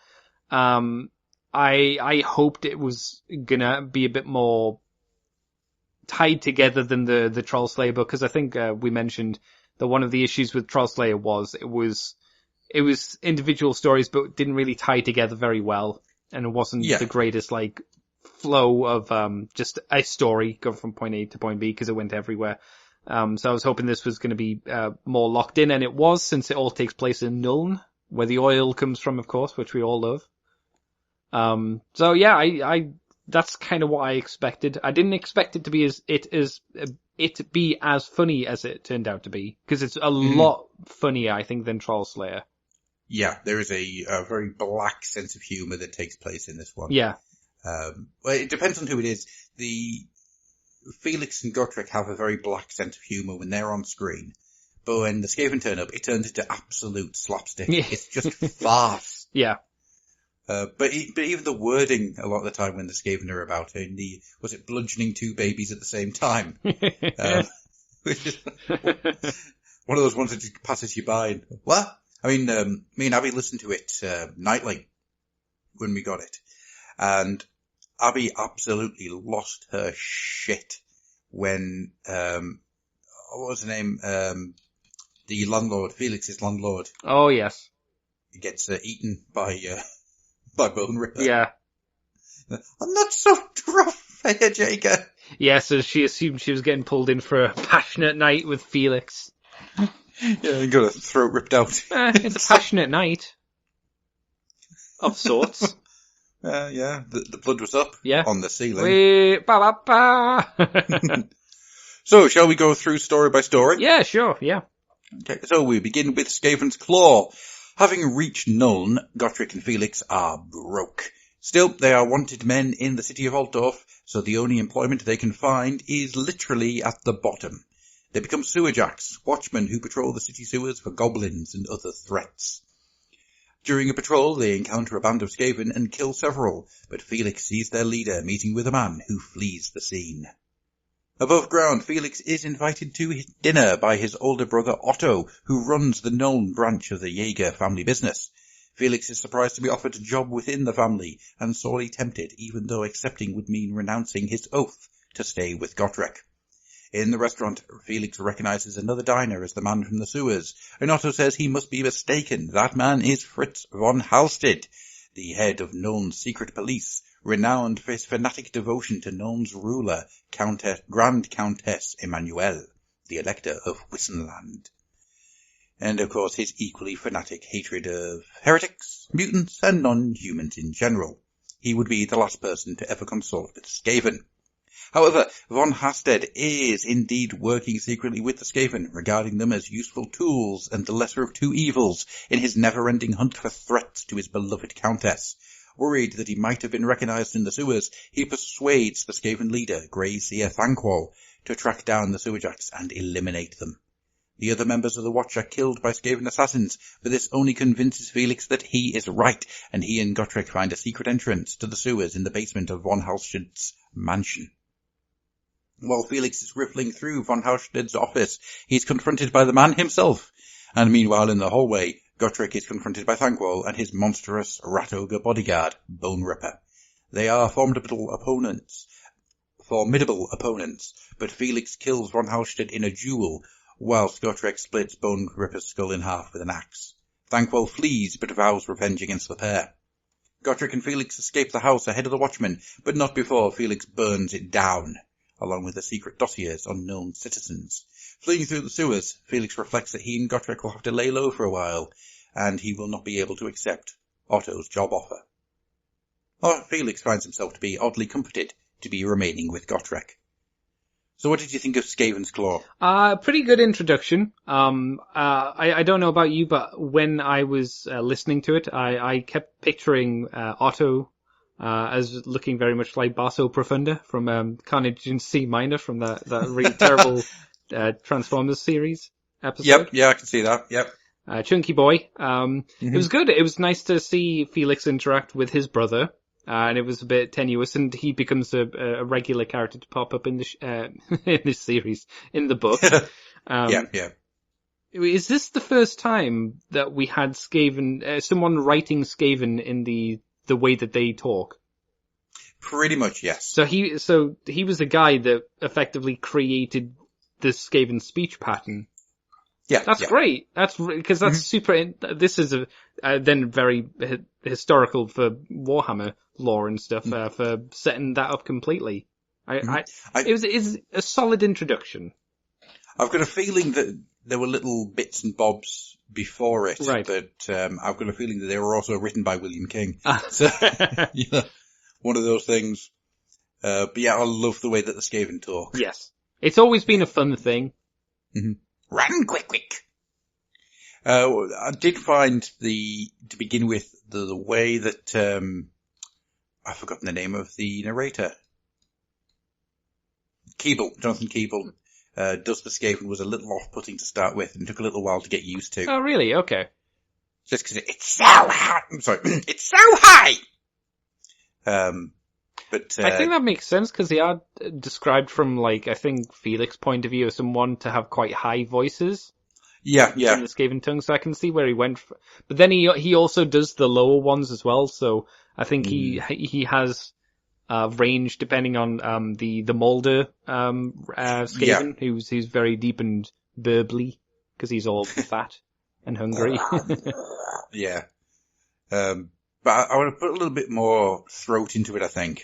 S3: I hoped it was gonna be a bit more tied together than the Trollslayer book, because I think we mentioned that one of the issues with Trollslayer was it was individual stories, but didn't really tie together very well, and it wasn't the greatest like flow of just a story going from point A to point B, because it went everywhere. So I was hoping this was going to be more locked in, and it was, since it all takes place in Nuln, where the oil comes from, of course, which we all love. So yeah, I that's kind of what I expected. I didn't expect it to be as funny as it turned out to be, because it's a lot funnier, I think, than Trollslayer.
S2: Yeah, there is a very black sense of humour that takes place in this one.
S3: Yeah.
S2: Well, it depends on who it is. The Felix and Gotrek have a very black sense of humour when they're on screen, but when the Skaven turn up, it turns into absolute slapstick. Yeah. It's just farce.
S3: Yeah.
S2: But even the wording a lot of the time when the Skaven are about, was it bludgeoning 2 babies at the same time? Which is one of those ones that just passes you by. And, what? I mean, me and Abby listened to it nightly when we got it, and Abby absolutely lost her shit when what was the name? The landlord, Felix's landlord.
S3: Oh yes.
S2: He gets eaten by Bone Ripper.
S3: Yeah.
S2: I'm not so rough here, Jacob.
S3: Yeah, so she assumed she was getting pulled in for a passionate night with Felix.
S2: Yeah, you got a throat ripped out.
S3: It's a passionate night. Of sorts.
S2: Yeah, the blood was up on the ceiling.
S3: Wait, ba ba ba.
S2: So, shall we go through story by story?
S3: Yeah, sure, yeah.
S2: Okay, so we begin with Skaven's Claw. Having reached Nuln, Gotrek and Felix are broke. Still, they are wanted men in the city of Altdorf, so the only employment they can find is literally at the bottom. They become sewerjacks, watchmen who patrol the city sewers for goblins and other threats. During a patrol, they encounter a band of Skaven and kill several, but Felix sees their leader meeting with a man who flees the scene. Above ground, Felix is invited to his dinner by his older brother Otto, who runs the Nuln branch of the Jaeger family business. Felix is surprised to be offered a job within the family, and sorely tempted, even though accepting would mean renouncing his oath to stay with Gotrek. In the restaurant, Felix recognizes another diner as the man from the sewers, and Otto says he must be mistaken. That man is Fritz von Halstead, the head of Nuln's secret police, renowned for his fanatic devotion to Nuln's ruler, Grand Countess Emmanuel, the Elector of Wissenland. And of course his equally fanatic hatred of heretics, mutants, and non-humans in general. He would be the last person to ever consort with Skaven. However, von Halstead is indeed working secretly with the Skaven, regarding them as useful tools and the lesser of two evils in his never-ending hunt for threats to his beloved Countess. Worried that he might have been recognized in the sewers, he persuades the Skaven leader, Grey Seer Thanquol, to track down the sewerjacks and eliminate them. The other members of the Watch are killed by Skaven assassins, but this only convinces Felix that he is right, and he and Gotrek find a secret entrance to the sewers in the basement of von Halstead's mansion. While Felix is riffling through von Halstead's office, he is confronted by the man himself, and meanwhile in the hallway, Gotrek is confronted by Thanquol and his monstrous rat-ogre bodyguard, Bone Ripper. They are formidable opponents, but Felix kills von Halstead in a duel, whilst Gotrek splits Bone Ripper's skull in half with an axe. Thanquol flees, but vows revenge against the pair. Gotrek and Felix escape the house ahead of the Watchmen, but not before Felix burns it down, along with the secret dossiers on known citizens. Fleeing through the sewers, Felix reflects that he and Gotrek will have to lay low for a while, and he will not be able to accept Otto's job offer. Felix finds himself to be oddly comforted to be remaining with Gotrek. So what did you think of Skaven's Claw?
S3: Pretty good introduction. I don't know about you, but when I was listening to it, I kept picturing Otto as looking very much like Basso Profunda from Carnage in C Minor from that really terrible Transformers series episode.
S2: Yep, yeah, I can see that. Yep.
S3: Chunky boy. It was good. It was nice to see Felix interact with his brother. And it was a bit tenuous, and he becomes a regular character to pop up in in this series, in the book.
S2: Yeah.
S3: Is this the first time that we had Skaven, someone writing Skaven in the way that they talk?
S2: Pretty much, yes.
S3: So he was the guy that effectively created the Skaven speech pattern.
S2: Yeah,
S3: that's great. That's because that's super. This is then very historical for Warhammer lore and stuff for setting that up completely. It was a solid introduction.
S2: I've got a feeling that there were little bits and bobs before it,
S3: right.
S2: But I've got a feeling that they were also written by William King. So, one of those things. But yeah, I love the way that the Skaven talk.
S3: Yes, it's always been a fun thing.
S2: Mm-hmm. Run quick! I did find to begin with, the way that, I've forgotten the name of the narrator. Jonathan Keeble, does the Skaven was a little off-putting to start with and took a little while to get used to.
S3: Oh, really? Okay.
S2: Just because it's so high! I'm sorry, it's so high! But
S3: I think that makes sense because they are described from, I think Felix's point of view as someone to have quite high voices.
S2: Yeah.
S3: In the Skaven tongue, so I can see where he went. But then he also does the lower ones as well, so I think he has range depending on the Mulder Skaven, who's very deep and burbly because he's all fat and hungry.
S2: Yeah. But I want to put a little bit more throat into it, I think.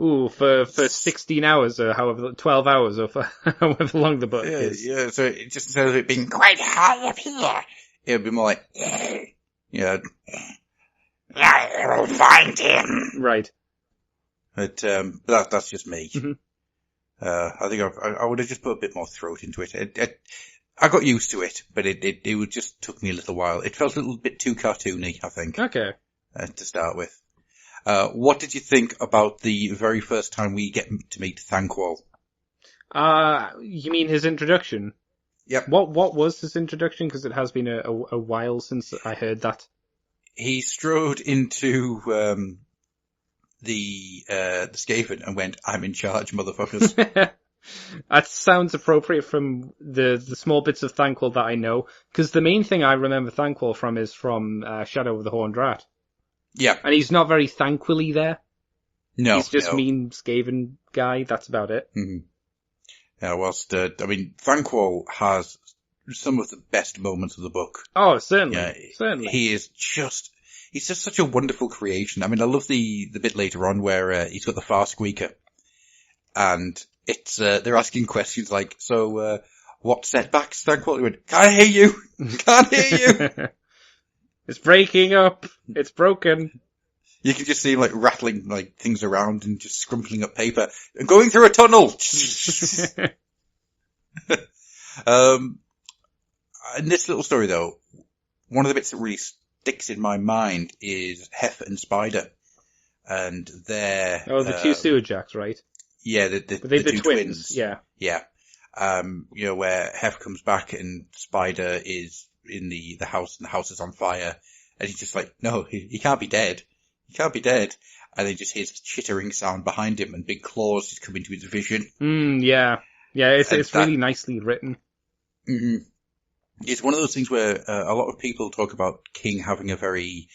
S3: Ooh, for 16 hours or however, 12 hours or for however long the book
S2: Yeah,
S3: is.
S2: yeah. So it just instead of it being quite high up here, it would be more like, yeah, we'll find him.
S3: Right.
S2: But that's just me.
S3: Mhm.
S2: I think I would have just put a bit more throat into it. I got used to it, but it just took me a little while. It felt a little bit too cartoony, I think,
S3: Okay.
S2: to start with. What did you think about the very first time we get to meet Thanquol?
S3: You mean his introduction?
S2: Yep.
S3: What was his introduction? Because it has been a while since I heard that.
S2: He strode into the Skaven and went, "I'm in charge, motherfuckers."
S3: That sounds appropriate from the small bits of Thanquol that I know. Because the main thing I remember Thanquol from is from Shadow of the Horned Rat.
S2: Yeah.
S3: And he's not very thankfully there.
S2: No.
S3: He's just
S2: no.
S3: mean Skaven guy. That's about it.
S2: Mm-hmm. Yeah, whilst, Thanquol has some of the best moments of the book.
S3: Oh, certainly.
S2: Yeah,
S3: Certainly.
S2: he's just such a wonderful creation. I mean, I love the bit later on where, he's got the far squeaker. And it's, they're asking questions like, so, what setbacks, Thanquol? He went, can't hear you! Can't hear you!
S3: It's breaking up. It's broken.
S2: You can just see him like rattling like things around and just scrumpling up paper and going through a tunnel. In this little story though, one of the bits that really sticks in my mind is Hef and Spider. And their...
S3: Oh, the two sewer jacks, right?
S2: Yeah, the
S3: two
S2: twins.
S3: Yeah.
S2: Yeah. Where Hef comes back and Spider is in the house and the house is on fire. And he's just like, no, he can't be dead. He can't be dead. And then just hears chittering sound behind him and big claws just come into his vision.
S3: Yeah. Yeah, it's really nicely written.
S2: Mm-hmm. It's one of those things where a lot of people talk about King having a very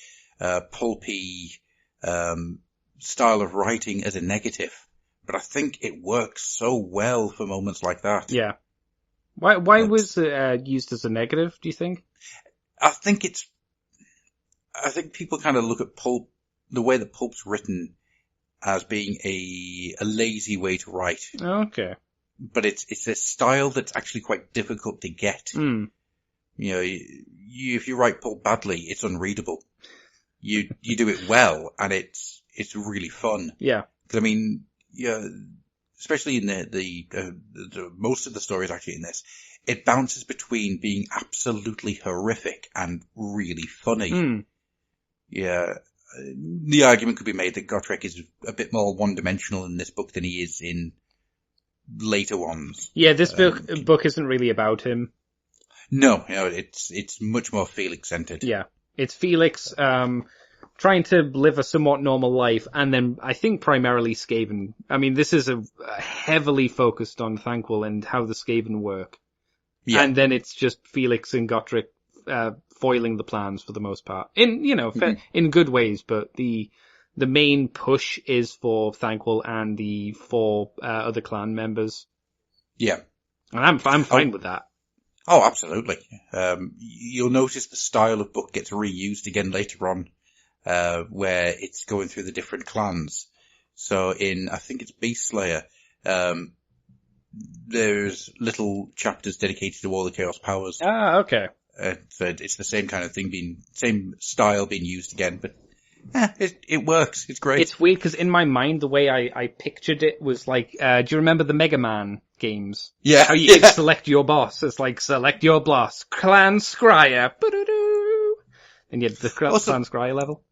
S2: pulpy style of writing as a negative. But I think it works so well for moments like that.
S3: Yeah. Why was it used as a negative, do you think?
S2: I think people kind of look at pulp, the way that pulp's written, as being a lazy way to write.
S3: Okay.
S2: But it's a style that's actually quite difficult to get.
S3: Mm.
S2: If you write pulp badly, it's unreadable. You do it well, and it's really fun.
S3: Yeah.
S2: 'Cause, I mean, especially in the most of the stories actually in this, it bounces between being absolutely horrific and really funny.
S3: Mm.
S2: Yeah. The argument could be made that Gotrek is a bit more one-dimensional in this book than he is in later ones.
S3: Yeah, this book isn't really about him.
S2: No, it's much more Felix-centered.
S3: Yeah. It's Felix, trying to live a somewhat normal life, and then I think primarily Skaven. I mean, this is a heavily focused on Thanquol and how the Skaven work. Yeah. And then it's just Felix and Gotrek, foiling the plans for the most part. In good ways, but the main push is for Thanquol and the 4 other clan members.
S2: Yeah.
S3: And I'm fine with that.
S2: Oh, absolutely. You'll notice the style of book gets reused again later on, where it's going through the different clans. So I think it's Beastslayer, there's little chapters dedicated to all the Chaos Powers.
S3: Ah, okay.
S2: So it's the same kind of thing same style being used again, but it works. It's great.
S3: It's weird because in my mind, the way I pictured it was like, do you remember the Mega Man games?
S2: Yeah.
S3: How you could select your boss. It's like, select your boss. Clan Scryer. And you had the Clan Scryer level.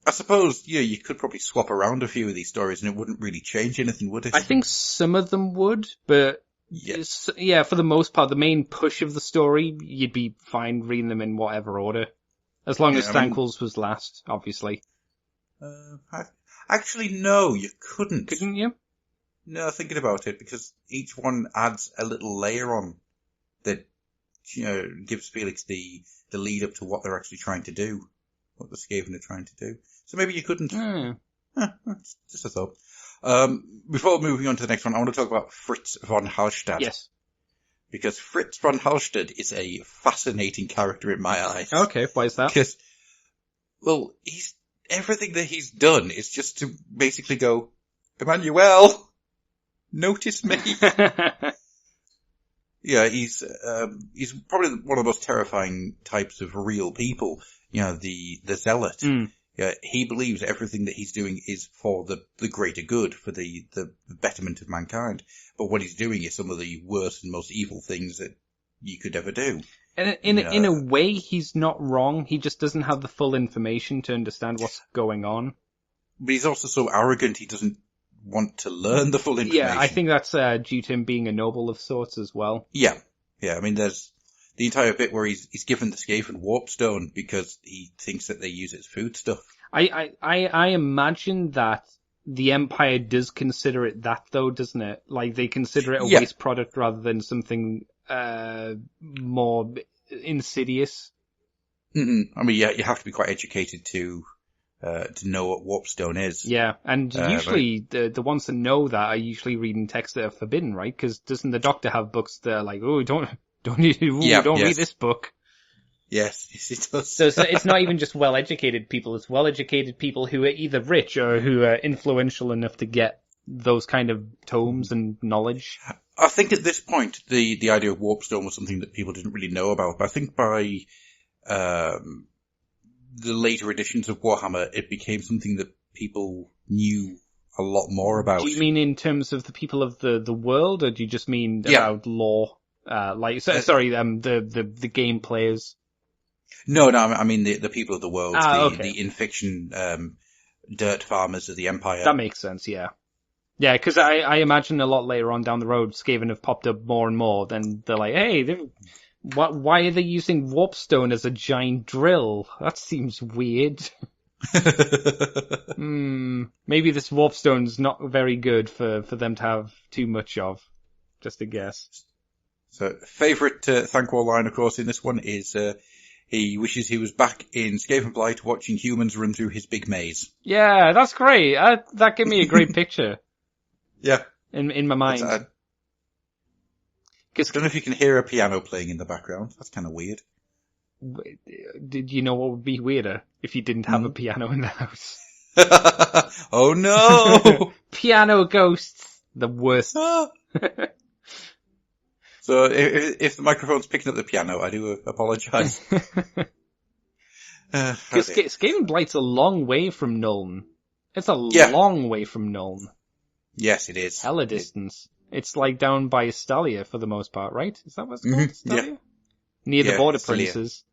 S2: I suppose, you could probably swap around a few of these stories and it wouldn't really change anything, would it?
S3: I think some of them would, but yeah, for the most part, the main push of the story, you'd be fine reading them in whatever order. As long as Thanquol's was last, obviously.
S2: Actually, no, you couldn't.
S3: Couldn't you?
S2: No, thinking about it, because each one adds a little layer on that, gives Felix the lead up to what they're actually trying to do. What the Skaven are trying to do. So maybe you couldn't. Just a thought. Before moving on to the next one, I want to talk about Fritz von Hallstatt.
S3: Yes.
S2: Because Fritz von Hallstatt is a fascinating character in my eyes.
S3: Okay, why is that?
S2: Because, everything that he's done is just to basically go, Emmanuel, notice me. Yeah, he's probably one of the most terrifying types of real people. You know, the zealot. Yeah, he believes everything that he's doing is for the greater good, for the betterment of mankind. But what he's doing is some of the worst and most evil things that you could ever do.
S3: And in a way, he's not wrong. He just doesn't have the full information to understand what's going on.
S2: But he's also so arrogant, he doesn't want to learn the full information.
S3: Yeah, I think that's due to him being a noble of sorts as well.
S2: Yeah. I mean, there's the entire bit where he's given the Skaven warpstone because he thinks that they use it as food stuff.
S3: I imagine that the Empire does consider it that, though, doesn't it? Like, they consider it a waste product rather than something more insidious.
S2: Mm-hmm. I mean, yeah, you have to be quite educated to know what warpstone is.
S3: Yeah, and usually the ones that know that are usually reading texts that are forbidden, right? Because doesn't the Doctor have books that are like, oh, don't read this book?
S2: Yes, it does.
S3: So it's not even just well-educated people, it's well-educated people who are either rich or who are influential enough to get those kind of tomes and knowledge.
S2: I think at this point, the idea of warpstone was something that people didn't really know about, but I think by the later editions of Warhammer, it became something that people knew a lot more about.
S3: Do you mean in terms of the people of the world, or do you just mean about lore? The game players?
S2: No, I mean the people of the world,
S3: okay.
S2: the in-fiction dirt farmers of the Empire.
S3: That makes sense, yeah. Yeah, because I imagine a lot later on down the road, Skaven have popped up more and more, then they're like, hey, why are they using warpstone as a giant drill? That seems weird. Maybe this warpstone's not very good for them to have too much of. Just a guess.
S2: So, favourite Thankwall line, of course, in this one is he wishes he was back in Skavenblight watching humans run through his big maze.
S3: Yeah, that's great. That gave me a great picture.
S2: Yeah.
S3: In my mind.
S2: I don't know if you can hear a piano playing in the background. That's kind of weird.
S3: Did you know what would be weirder? If you didn't have a piano in the house.
S2: Oh no!
S3: Piano ghosts. The worst.
S2: So if the microphone's picking up the piano, I do apologise.
S3: Because Skavenblight's a long way from Nuln. It's a long way from Nuln.
S2: Yes, it is.
S3: Hella distance. It's like down by Estalia for the most part, right? Is that what it's called? Estalia? Yeah. Near the Border
S2: Estalia.
S3: Princes.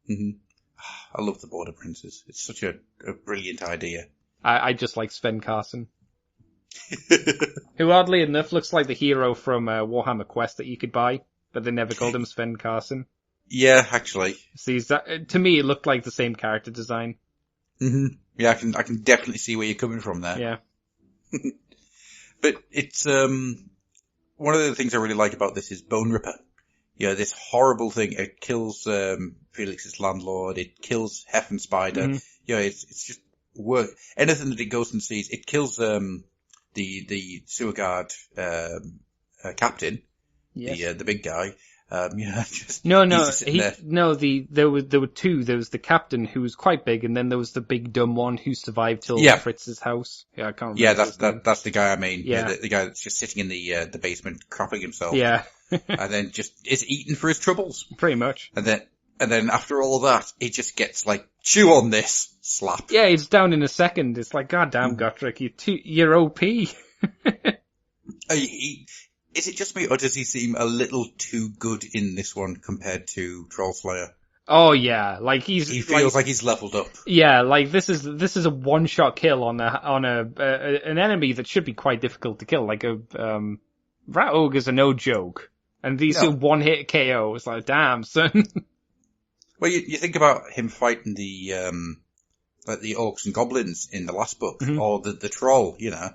S2: Mm-hmm. I love the Border Princes. It's such a brilliant idea.
S3: I just like Sven Carson. Who oddly enough looks like the hero from Warhammer Quest that you could buy, but they never called him Sven Carson.
S2: Yeah, actually.
S3: See, to me it looked like the same character design.
S2: Mm-hmm. Yeah, I can definitely see where you're coming from there.
S3: Yeah.
S2: But it's one of the things I really like about this is Bone Ripper. Yeah, this horrible thing. It kills Felix's landlord. It kills Heffen Spider.
S3: Mm-hmm.
S2: Yeah, it's just work. Anything that it goes and sees, it kills the sewer guard captain. Yes. The big guy. Just
S3: there were two. There was the captain who was quite big, and then there was the big dumb one who survived till Fritz's house. Yeah, I can't remember.
S2: Yeah, that's the guy I mean.
S3: Yeah,
S2: the guy that's just sitting in the basement crapping himself.
S3: Yeah,
S2: and then just is eaten for his troubles.
S3: Pretty much.
S2: And then after all of that, he just gets like, chew on this, slap.
S3: Yeah, it's down in a second. It's like, God damn, Gotrek, you're OP.
S2: Is it just me, or does he seem a little too good in this one compared to Trollslayer?
S3: Oh yeah, like he
S2: feels like he's leveled up.
S3: Yeah, like this is a one-shot kill on an enemy that should be quite difficult to kill. Like rat ogres are no joke, and these are one-hit KO. It's like, damn, son.
S2: Well, you think about him fighting the orcs and goblins in the last book, or the troll, you know.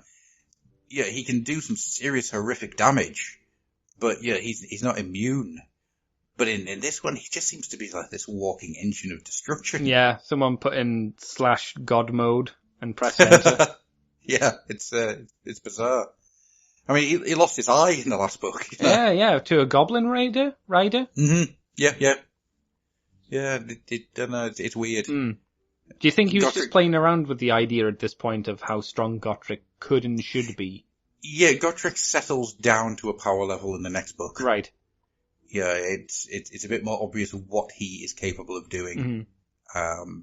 S2: Yeah, he can do some serious horrific damage, but yeah, he's not immune. But in this one, he just seems to be like this walking engine of destruction.
S3: Yeah, someone put in /God mode and press enter.
S2: Yeah, it's bizarre. I mean, he lost his eye in the last book.
S3: Yeah, to a goblin rider.
S2: Mm-hmm. Yeah. Yeah, it's weird.
S3: Do you think he was just playing around with the idea at this point of how strong Gotrek could and should be.
S2: Yeah, Gotrek settles down to a power level in the next book.
S3: Right.
S2: Yeah, it's a bit more obvious what he is capable of doing.
S3: Mm-hmm.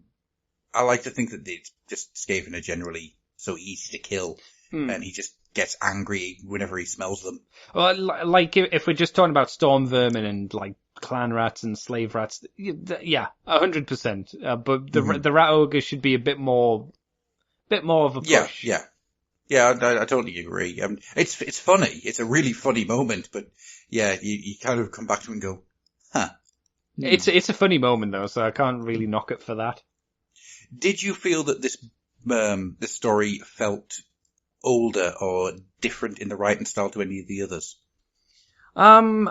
S2: I like to think that it's just Skaven are generally so easy to kill, and he just gets angry whenever he smells them.
S3: Well, like if we're just talking about storm vermin and like clan rats and slave rats, yeah, 100%. But the rat ogre should be a bit more of a push.
S2: Yeah, I totally agree. It's funny. It's a really funny moment, but yeah, you kind of come back to it and go, huh.
S3: It's a funny moment though, so I can't really knock it for that.
S2: Did you feel that this story felt older or different in the writing style to any of the others?
S3: I'm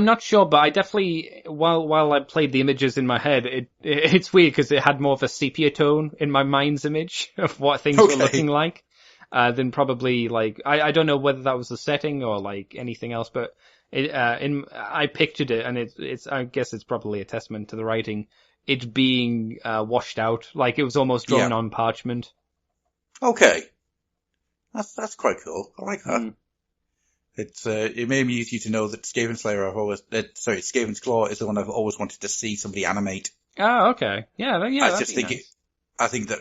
S3: not sure, but I definitely, while I played the images in my head, it's weird because it had more of a sepia tone in my mind's image of what things were looking like, than probably like, I don't know whether that was the setting or like anything else, but I pictured it, and it's I guess it's probably a testament to the writing, it being washed out, like it was almost drawn on parchment.
S2: Okay. That's quite cool. I like that. It may amuse you to know that Skaven's Claw is the one I've always wanted to see somebody animate.
S3: Oh, okay. Yeah,
S2: I think that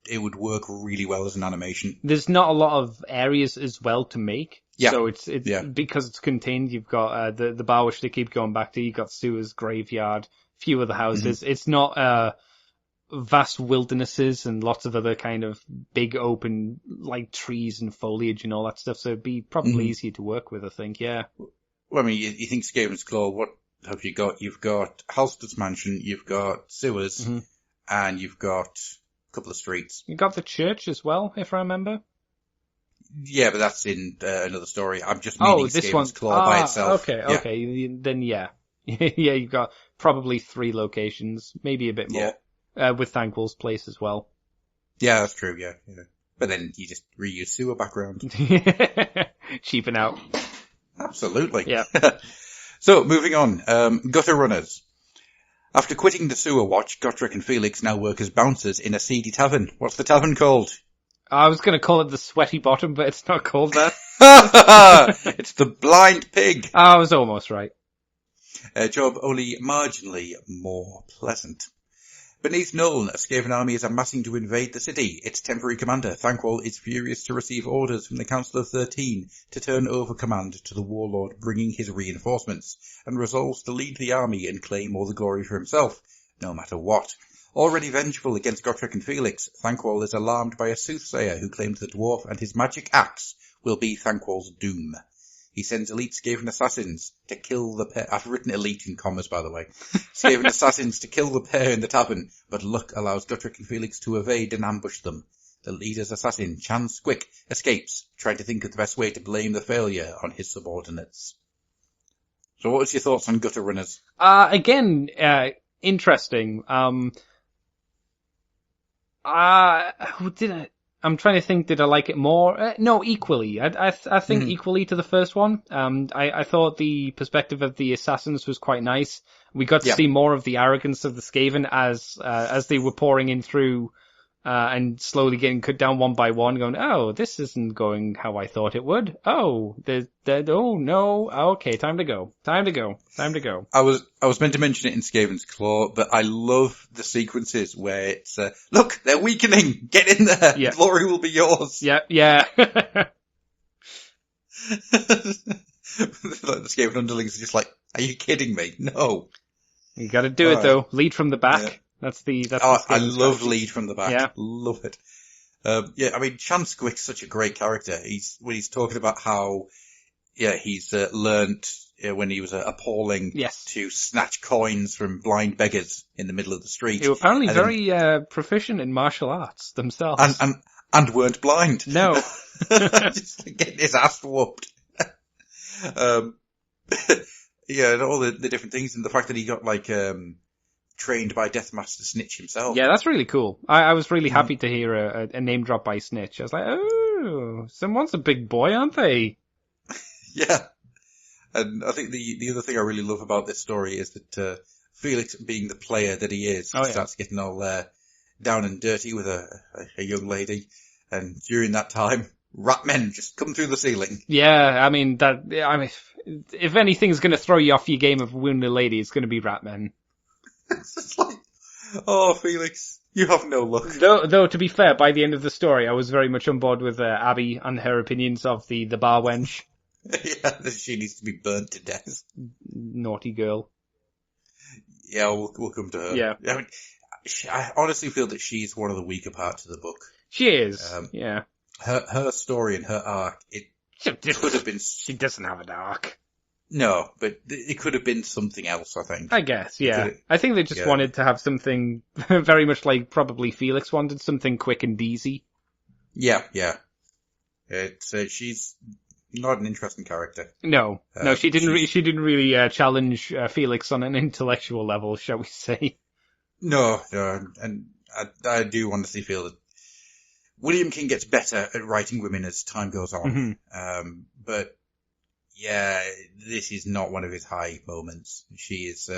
S2: it would work really well as an animation.
S3: There's not a lot of areas as well to make.
S2: Yeah.
S3: So it's because it's contained, you've got the bar which they keep going back to, you've got sewers, graveyard, few other houses. It's not vast wildernesses and lots of other kind of big open like trees and foliage and all that stuff, so it'd be probably easier to work with, I think. Yeah.
S2: Well, I mean, you think Skaven's Claw, what have you got? You've got Halstead's Mansion, you've got sewers, and you've got a couple of streets.
S3: You got the church as well, if I remember.
S2: Yeah, but that's in another story. I'm just meaning Skaven's Claw by itself.
S3: Okay, then yeah. Yeah, you've got probably 3 locations, maybe a bit more. With Thanquol's place as well.
S2: Yeah, that's true, yeah. But then you just reuse sewer background.
S3: Cheapen out.
S2: Absolutely.
S3: Yeah.
S2: So, moving on. Gutter runners. After quitting the sewer watch, Gotrek and Felix now work as bouncers in a seedy tavern. What's the tavern called?
S3: I was going to call it the Sweaty Bottom, but it's not called that.
S2: It's the Blind Pig.
S3: I was almost right.
S2: A job only marginally more pleasant. Beneath Nuln, a Skaven army is amassing to invade the city. Its temporary commander, Thanquol, is furious to receive orders from the Council of 13 to turn over command to the warlord bringing his reinforcements, and resolves to lead the army and claim all the glory for himself, no matter what. Already vengeful against Gotrek and Felix, Thanquol is alarmed by a soothsayer who claims the dwarf and his magic axe will be Thanquol's doom. He sends elite Skaven assassins to kill the pair. I've written elite in commas, by the way. Skaven assassins to kill the pair in the tavern, but luck allows Gotrek and Felix to evade and ambush them. The leader's assassin, Chan Squick, escapes, trying to think of the best way to blame the failure on his subordinates. So what was your thoughts on Gutter Runners?
S3: Again, interesting. I'm trying to think, did I like it more? No, equally. I think equally to the first one. I thought the perspective of the assassins was quite nice. We got to see more of the arrogance of the Skaven as they were pouring in through, and slowly getting cut down one by one, going, oh, this isn't going how I thought it would. Oh, oh no. Okay, time to go.
S2: I was meant to mention it in Skaven's Claw, but I love the sequences where it's, look, they're weakening! Get in there! Yeah. Glory will be yours!
S3: Yeah.
S2: Like the Skaven underlings are just like, are you kidding me? No.
S3: You gotta do it though. Lead from the back.
S2: Yeah.
S3: That's the
S2: I love lead from the back. Yeah. Love it. I mean, Chan Squick's such a great character. When he's talking about how, he's learnt when he was appalling to snatch coins from blind beggars in the middle of the street.
S3: They were apparently very proficient in martial arts themselves.
S2: And weren't blind.
S3: No.
S2: Just getting his ass whooped. And all the different things, and the fact that he got trained by Deathmaster Snitch himself.
S3: Yeah, that's really cool. I was really happy to hear a name drop by Snitch. I was like, oh, someone's a big boy, aren't they?
S2: Yeah. And I think the other thing I really love about this story is that Felix, being the player that he is, starts getting all down and dirty with a young lady. And during that time, rat men just come through the ceiling.
S3: Yeah, if anything's going to throw you off your game of Wounded Lady, it's going to be Ratmen.
S2: It's just like, oh, Felix, you have no luck.
S3: Though, to be fair, by the end of the story, I was very much on board with Abby and her opinions of the bar wench.
S2: Yeah, she needs to be burnt to death.
S3: Naughty girl.
S2: Yeah, we'll come to her.
S3: Yeah.
S2: I mean, I honestly feel that she's one of the weaker parts of the book.
S3: She is, yeah.
S2: Her story and her arc, it could have been...
S3: She doesn't have an arc.
S2: No, but it could have been something else, I think.
S3: I guess, yeah. I think they just wanted to have something very much like probably Felix wanted, something quick and easy.
S2: Yeah. She's not an interesting character.
S3: No, she didn't really challenge Felix on an intellectual level, shall we say.
S2: No, and I do honestly feel that William King gets better at writing women as time goes on.
S3: Mm-hmm.
S2: But yeah, this is not one of his high moments. She's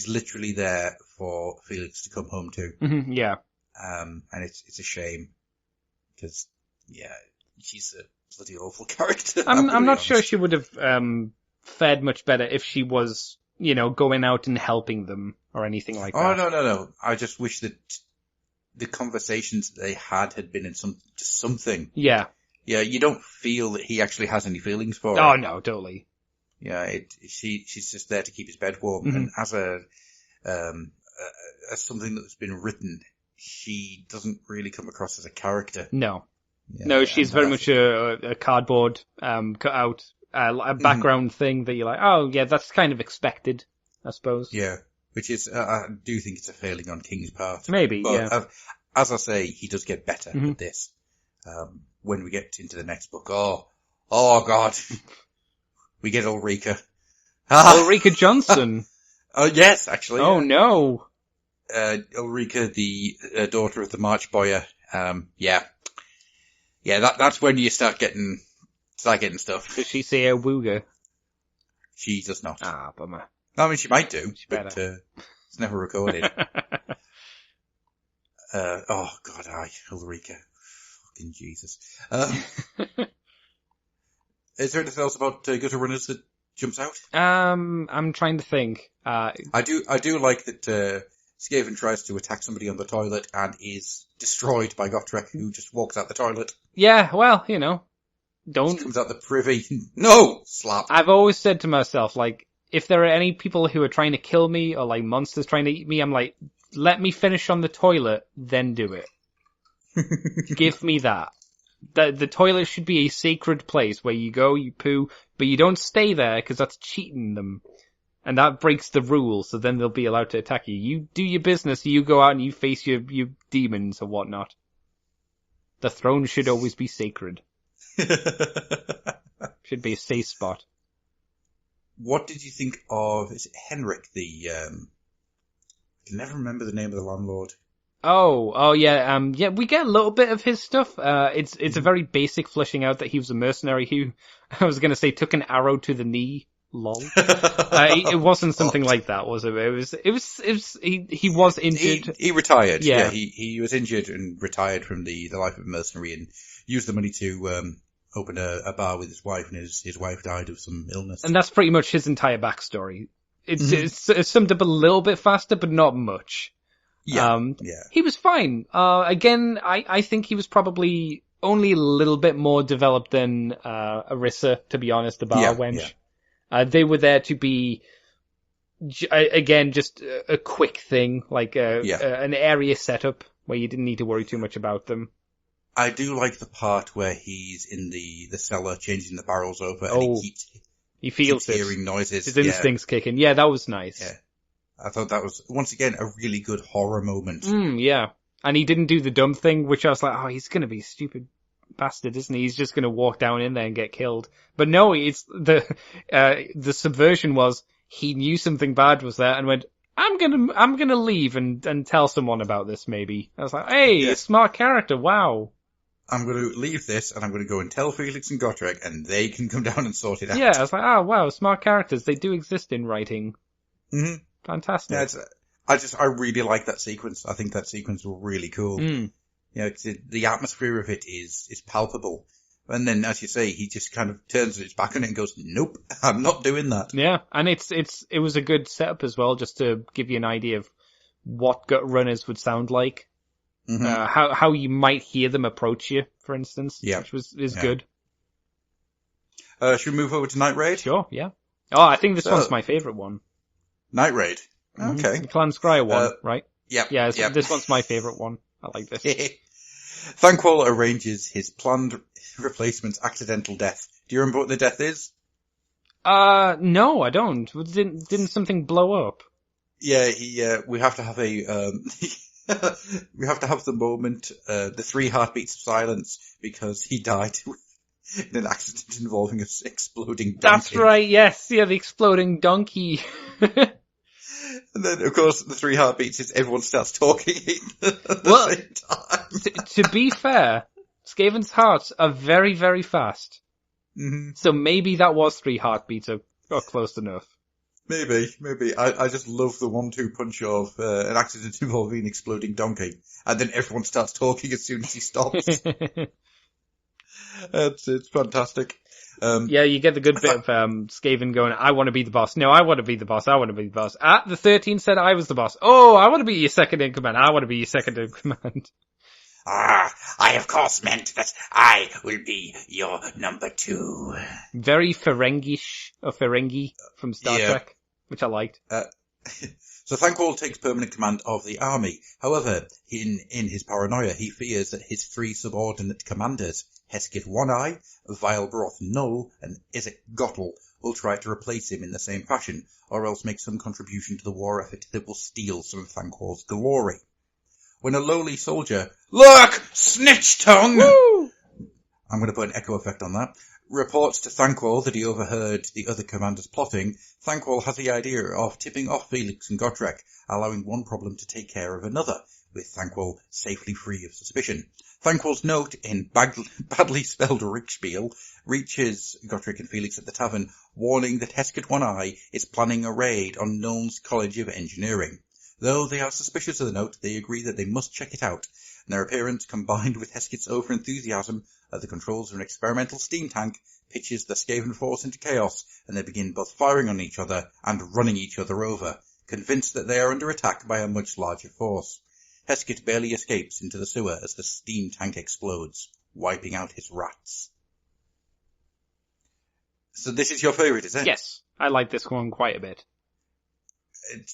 S2: literally there for Felix to come home to.
S3: Mm-hmm, yeah.
S2: And it's a shame because, yeah, she's a bloody awful character.
S3: I'm not sure she would have fared much better if she was, going out and helping them or anything like that.
S2: Oh, no. I just wish that the conversations they had been in just something.
S3: Yeah.
S2: Yeah, you don't feel that he actually has any feelings for her.
S3: Oh, no, totally.
S2: Yeah, she's just there to keep his bed warm.
S3: Mm-hmm.
S2: And as something that's been written, she doesn't really come across as a character.
S3: No.
S2: Yeah,
S3: no, she's very much a cardboard, cut out, a background thing that you're like, oh, yeah, that's kind of expected, I suppose.
S2: Yeah, which is, I do think it's a failing on King's part.
S3: Maybe,
S2: but
S3: yeah.
S2: As I say, he does get better at this. When we get into the next book, oh God, we get Ulrika.
S3: Ulrika Johnson.
S2: Oh yes, actually.
S3: Oh no.
S2: Ulrika, the daughter of the March Boyer. Yeah, that's when you start getting stuff.
S3: Does she say a wooga?
S2: She does not.
S3: Ah, bummer.
S2: I mean, she might do, but it's never recorded. Oh God, Ulrika. Fucking Jesus. Is there anything else about Gutter Runners that jumps out?
S3: I'm trying to think.
S2: I do like that Skaven tries to attack somebody on the toilet and is destroyed by Gotrek, who just walks out the toilet.
S3: Yeah, well, don't...
S2: Just comes out the privy. No! Slap.
S3: I've always said to myself, like, if there are any people who are trying to kill me or, like, monsters trying to eat me, I'm like, let me finish on the toilet, then do it. Give me that. The toilet should be a sacred place where you go, you poo, but you don't stay there because that's cheating them. And that breaks the rules, so then they'll be allowed to attack you. You do your business, you go out and you face your demons or whatnot. The throne should always be sacred. Should be a safe spot.
S2: What did you think of, is it Henrik, I can never remember the name of the landlord.
S3: Oh, yeah, we get a little bit of his stuff. It's a very basic fleshing out that he was a mercenary who, I was gonna say, took an arrow to the knee. Lol. It wasn't something like that, was it? He was injured.
S2: He retired.
S3: Yeah.
S2: He was injured and retired from the life of a mercenary and used the money to, open a bar with his wife, and his wife died of some illness.
S3: And that's pretty much his entire backstory. It's summed up a little bit faster, but not much.
S2: Yeah.
S3: He was fine. Again, I think he was probably only a little bit more developed than Arissa, to be honest, the bar wench. Yeah. They were there to be, again, just a quick thing, like an area setup where you didn't need to worry too much about them.
S2: I do like the part where he's in the cellar changing the barrels over, and
S3: he feels
S2: hearing noises.
S3: His instincts kicking. Yeah, that was nice.
S2: Yeah. I thought that was, once again, a really good horror moment.
S3: Yeah. And he didn't do the dumb thing, which I was like, oh, he's gonna be a stupid bastard, isn't he? He's just gonna walk down in there and get killed. But no, it's the subversion was, he knew something bad was there and went, I'm gonna leave and tell someone about this, maybe. I was like, hey, a smart character, wow.
S2: I'm going to leave this and I'm going to go and tell Felix and Gotrek and they can come down and sort it out.
S3: Yeah, I was like, oh wow, smart characters. They do exist in writing.
S2: Mm-hmm.
S3: Fantastic.
S2: Yeah, I really like that sequence. I think that sequence was really cool. The atmosphere of it is palpable. And then, as you say, he just kind of turns his back on it and goes, nope, I'm not doing that.
S3: Yeah, and it was a good setup as well, just to give you an idea of what gut runners would sound like.
S2: Mm-hmm.
S3: How you might hear them approach you, for instance, which is good.
S2: Should we move over to Night Raid?
S3: Sure, yeah. Oh, I think this one's my favourite one.
S2: Night Raid? Okay.
S3: The Clan Scryer one, right?
S2: Yep.
S3: Yeah, this one's my favourite one. I like this.
S2: Thanquol arranges his planned replacement's accidental death. Do you remember what the death is?
S3: No, I don't. Didn't something blow up?
S2: Yeah, we have to have a, we have to have the moment, the 3 heartbeats of silence, because he died in an accident involving an exploding donkey.
S3: That's right, yes. Yeah, the exploding donkey.
S2: And then, of course, the 3 heartbeats is everyone starts talking at
S3: well,
S2: the same time.
S3: To be fair, Skaven's hearts are very, very fast.
S2: Mm-hmm.
S3: So maybe that was 3 heartbeats or close enough.
S2: Maybe. I just love the 1-2 punch of an accident involving an exploding donkey. And then everyone starts talking as soon as he stops. It's fantastic.
S3: Yeah, you get the good bit of Skaven going, I want to be the boss. No, I want to be the boss. I want to be the boss. The 13 said I was the boss. Oh, I want to be your second in command. I want to be your second in command.
S2: I of course meant that I will be your number 2.
S3: Very Ferengish, or Ferengi from Star Trek, which I liked.
S2: So Thanquol takes permanent command of the army. However, in his paranoia, he fears that his 3 subordinate commanders, Hesketh One-Eye, Vilebroth Null, and Isaac Gottel, will try to replace him in the same fashion, or else make some contribution to the war effort that will steal some of Thanquol's glory. When a lowly soldier, look, snitch tongue! Woo! I'm going to put an echo effect on that. Reports to Thanquol that he overheard the other commanders plotting. Thanquol has the idea of tipping off Felix and Gotrek, allowing one problem to take care of another, with Thanquol safely free of suspicion. Thanquol's note in badly spelled Rickspiel reaches Gotrek and Felix at the tavern, warning that Hesketh One-Eye is planning a raid on Nuln's College of Engineering. Though they are suspicious of the note, they agree that they must check it out, and their appearance, combined with Hesketh's over-enthusiasm at the controls of an experimental steam tank, pitches the Skaven force into chaos, and they begin both firing on each other and running each other over, convinced that they are under attack by a much larger force. Hesketh barely escapes into the sewer as the steam tank explodes, wiping out his rats. So this is your favourite, is it?
S3: Yes, I like this one quite a bit.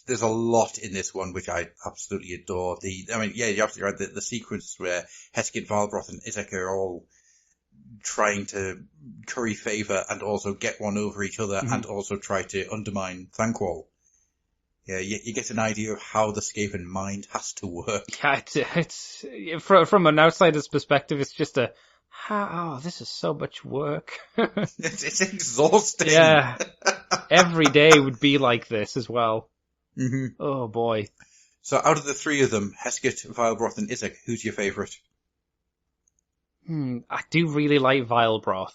S2: There's a lot in this one which I absolutely adore. You're absolutely right. The sequence where Hesketh, Vilebroth, and Isaac are all trying to curry favour and also get one over each other, and also try to undermine Thanquol. Yeah, you get an idea of how the Skaven mind has to work.
S3: Yeah, it's from an outsider's perspective, it's just this is so much work.
S2: It's exhausting.
S3: Yeah, every day would be like this as well.
S2: Mm-hmm.
S3: Oh boy.
S2: So out of the 3 of them, Hesketh, Vilebroth, and Isaac, who's your favourite?
S3: I do really like Vilebroth.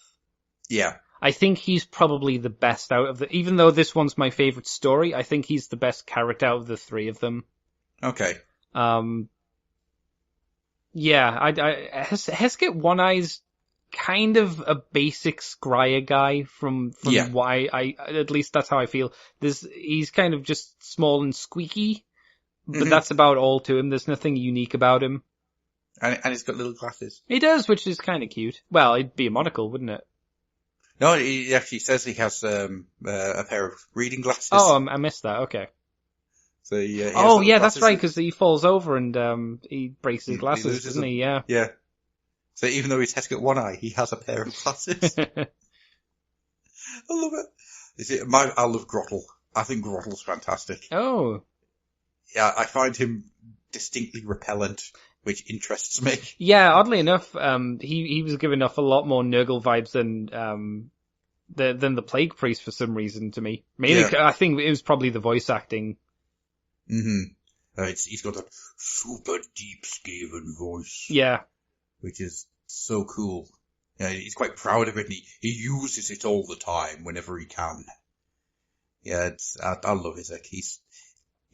S2: Yeah.
S3: I think he's probably the best out of even though this one's my favourite story, I think he's the best character out of the 3 of them. Okay. Hesketh One-Eye's kind of a basic Scryer guy from why at least that's how I feel. He's kind of just small and squeaky, but that's about all to him. There's nothing unique about him.
S2: And he's got little glasses.
S3: He does, which is kind of cute. Well, it'd be a monocle, wouldn't it?
S2: No, he actually says he has a pair of reading glasses.
S3: Oh, I missed that. Okay.
S2: So he
S3: that's right, because he falls over and he breaks his glasses, doesn't he? Yeah.
S2: Yeah. So even though he's Hesketh One-Eye, he has a pair of glasses. I love it. I love Grottel. I think Grottel's fantastic.
S3: Oh.
S2: Yeah, I find him distinctly repellent, which interests me.
S3: Yeah, oddly enough, he was giving off a lot more Nurgle vibes than the Plague Priest for some reason to me. Mainly, I think it was probably the voice acting.
S2: Mm-hmm. He's got a super deep Skaven voice.
S3: Yeah.
S2: Which is so cool. Yeah, he's quite proud of it, and he uses it all the time whenever he can. Yeah, I love Isaac. He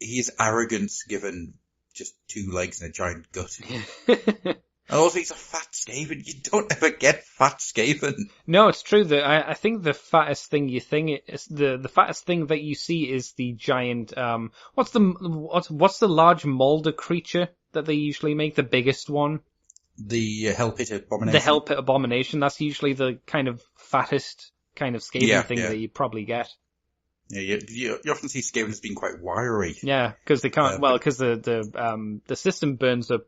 S2: is arrogance given just 2 legs and a giant gut. And also, he's a fat Skaven. You don't ever get fat Skaven.
S3: No, it's true that I think the fattest thing the fattest thing that you see is the giant, what's the large Molder creature that they usually make, the biggest one?
S2: The Hell Pit Abomination.
S3: The Hell Pit Abomination, that's usually the kind of fattest kind of Skaven thing that you probably get.
S2: Yeah, you often see Skaven as being quite wiry.
S3: Yeah, because they can't, because the system burns up,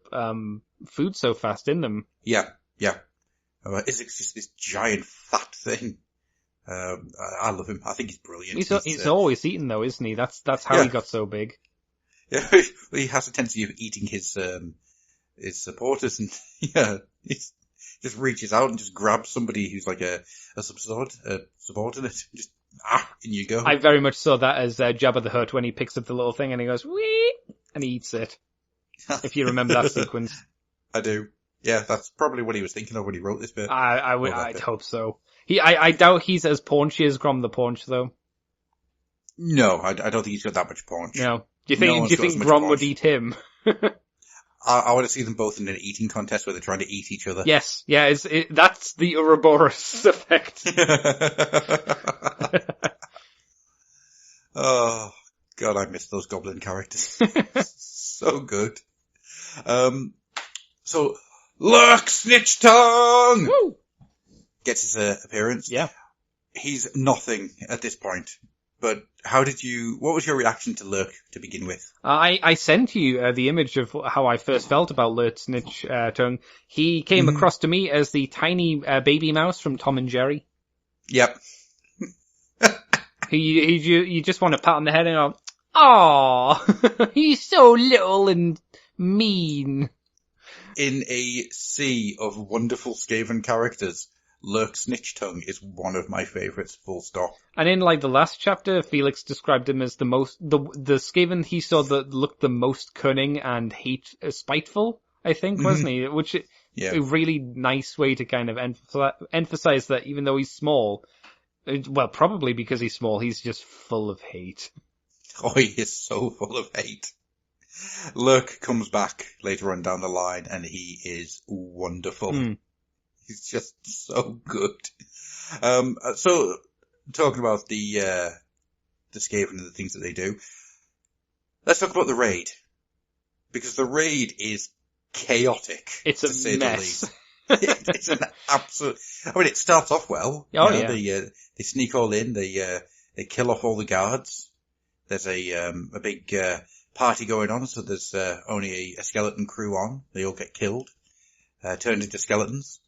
S3: food so fast in them.
S2: Yeah. It's just this giant fat thing. I love him. I think he's brilliant.
S3: He's always eating though, isn't he? That's how he got so big.
S2: Yeah, he has a tendency of eating his supporters, and he just reaches out and just grabs somebody who's like a subordinate. Just in you go.
S3: I very much saw that as Jabba the Hutt when he picks up the little thing and he goes wee, and he eats it. If you remember that sequence.
S2: I do. Yeah, that's probably what he was thinking of when he wrote this bit.
S3: I'd hope so. I doubt he's as paunchy as Grom the Paunch, though.
S2: No, I don't think he's got that much paunch.
S3: No. Do you think Grom would eat him?
S2: I want to see them both in an eating contest where they're trying to eat each other.
S3: Yes, yeah, that's the Ouroboros effect.
S2: Oh, God, I miss those goblin characters. So good. So, Lurk Snitch Tongue!
S3: Woo!
S2: Gets his appearance.
S3: Yeah.
S2: He's nothing at this point. But what was your reaction to Lurk to begin with?
S3: I sent you the image of how I first felt about Lurk Snitch Tongue. He came across to me as the tiny baby mouse from Tom and Jerry.
S2: Yep.
S3: You just want to pat on the head and go, "Aw, he's so little and mean."
S2: In a sea of wonderful Skaven characters, Lurk Snitch Tongue is one of my favourites, full stop.
S3: And in like the last chapter, Felix described him as the Skaven he saw that looked the most cunning and spiteful, I think, wasn't he? Which a really nice way to kind of emphasize that even though he's small, well, probably because he's small, he's just full of hate.
S2: Oh, he is so full of hate. Lurk comes back later on down the line and he is wonderful. He's just so good. So, talking about the Skaven and the things that they do, let's talk about the raid. Because the raid is chaotic.
S3: It's a mess.
S2: It's an absolute... I mean, it starts off well.
S3: Oh, yeah.
S2: They sneak all in, they kill off all the guards. There's a big party going on, so there's only a skeleton crew on. They all get killed, turned into skeletons.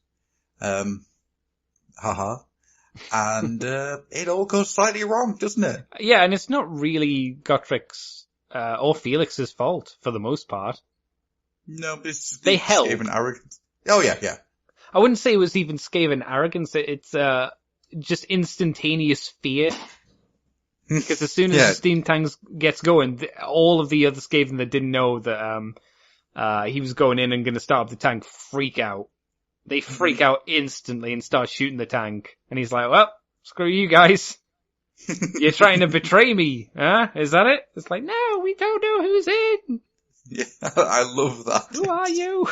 S2: Haha. And it all goes slightly wrong, doesn't it?
S3: Yeah, and it's not really Gotrek's or Felix's fault for the most part.
S2: No, but it's
S3: they help.
S2: Skaven arrogance. Oh yeah.
S3: I wouldn't say it was even Skaven arrogance. It's just instantaneous fear. Because as soon as the steam tank gets going, all of the other Skaven that didn't know that he was going in and going to start up the tank freak out. They freak out instantly and start shooting the tank. And he's like, well, screw you guys. You're trying to betray me, huh? Is that it? It's like, no, we don't know who's in.
S2: Yeah, I love that.
S3: Who are you?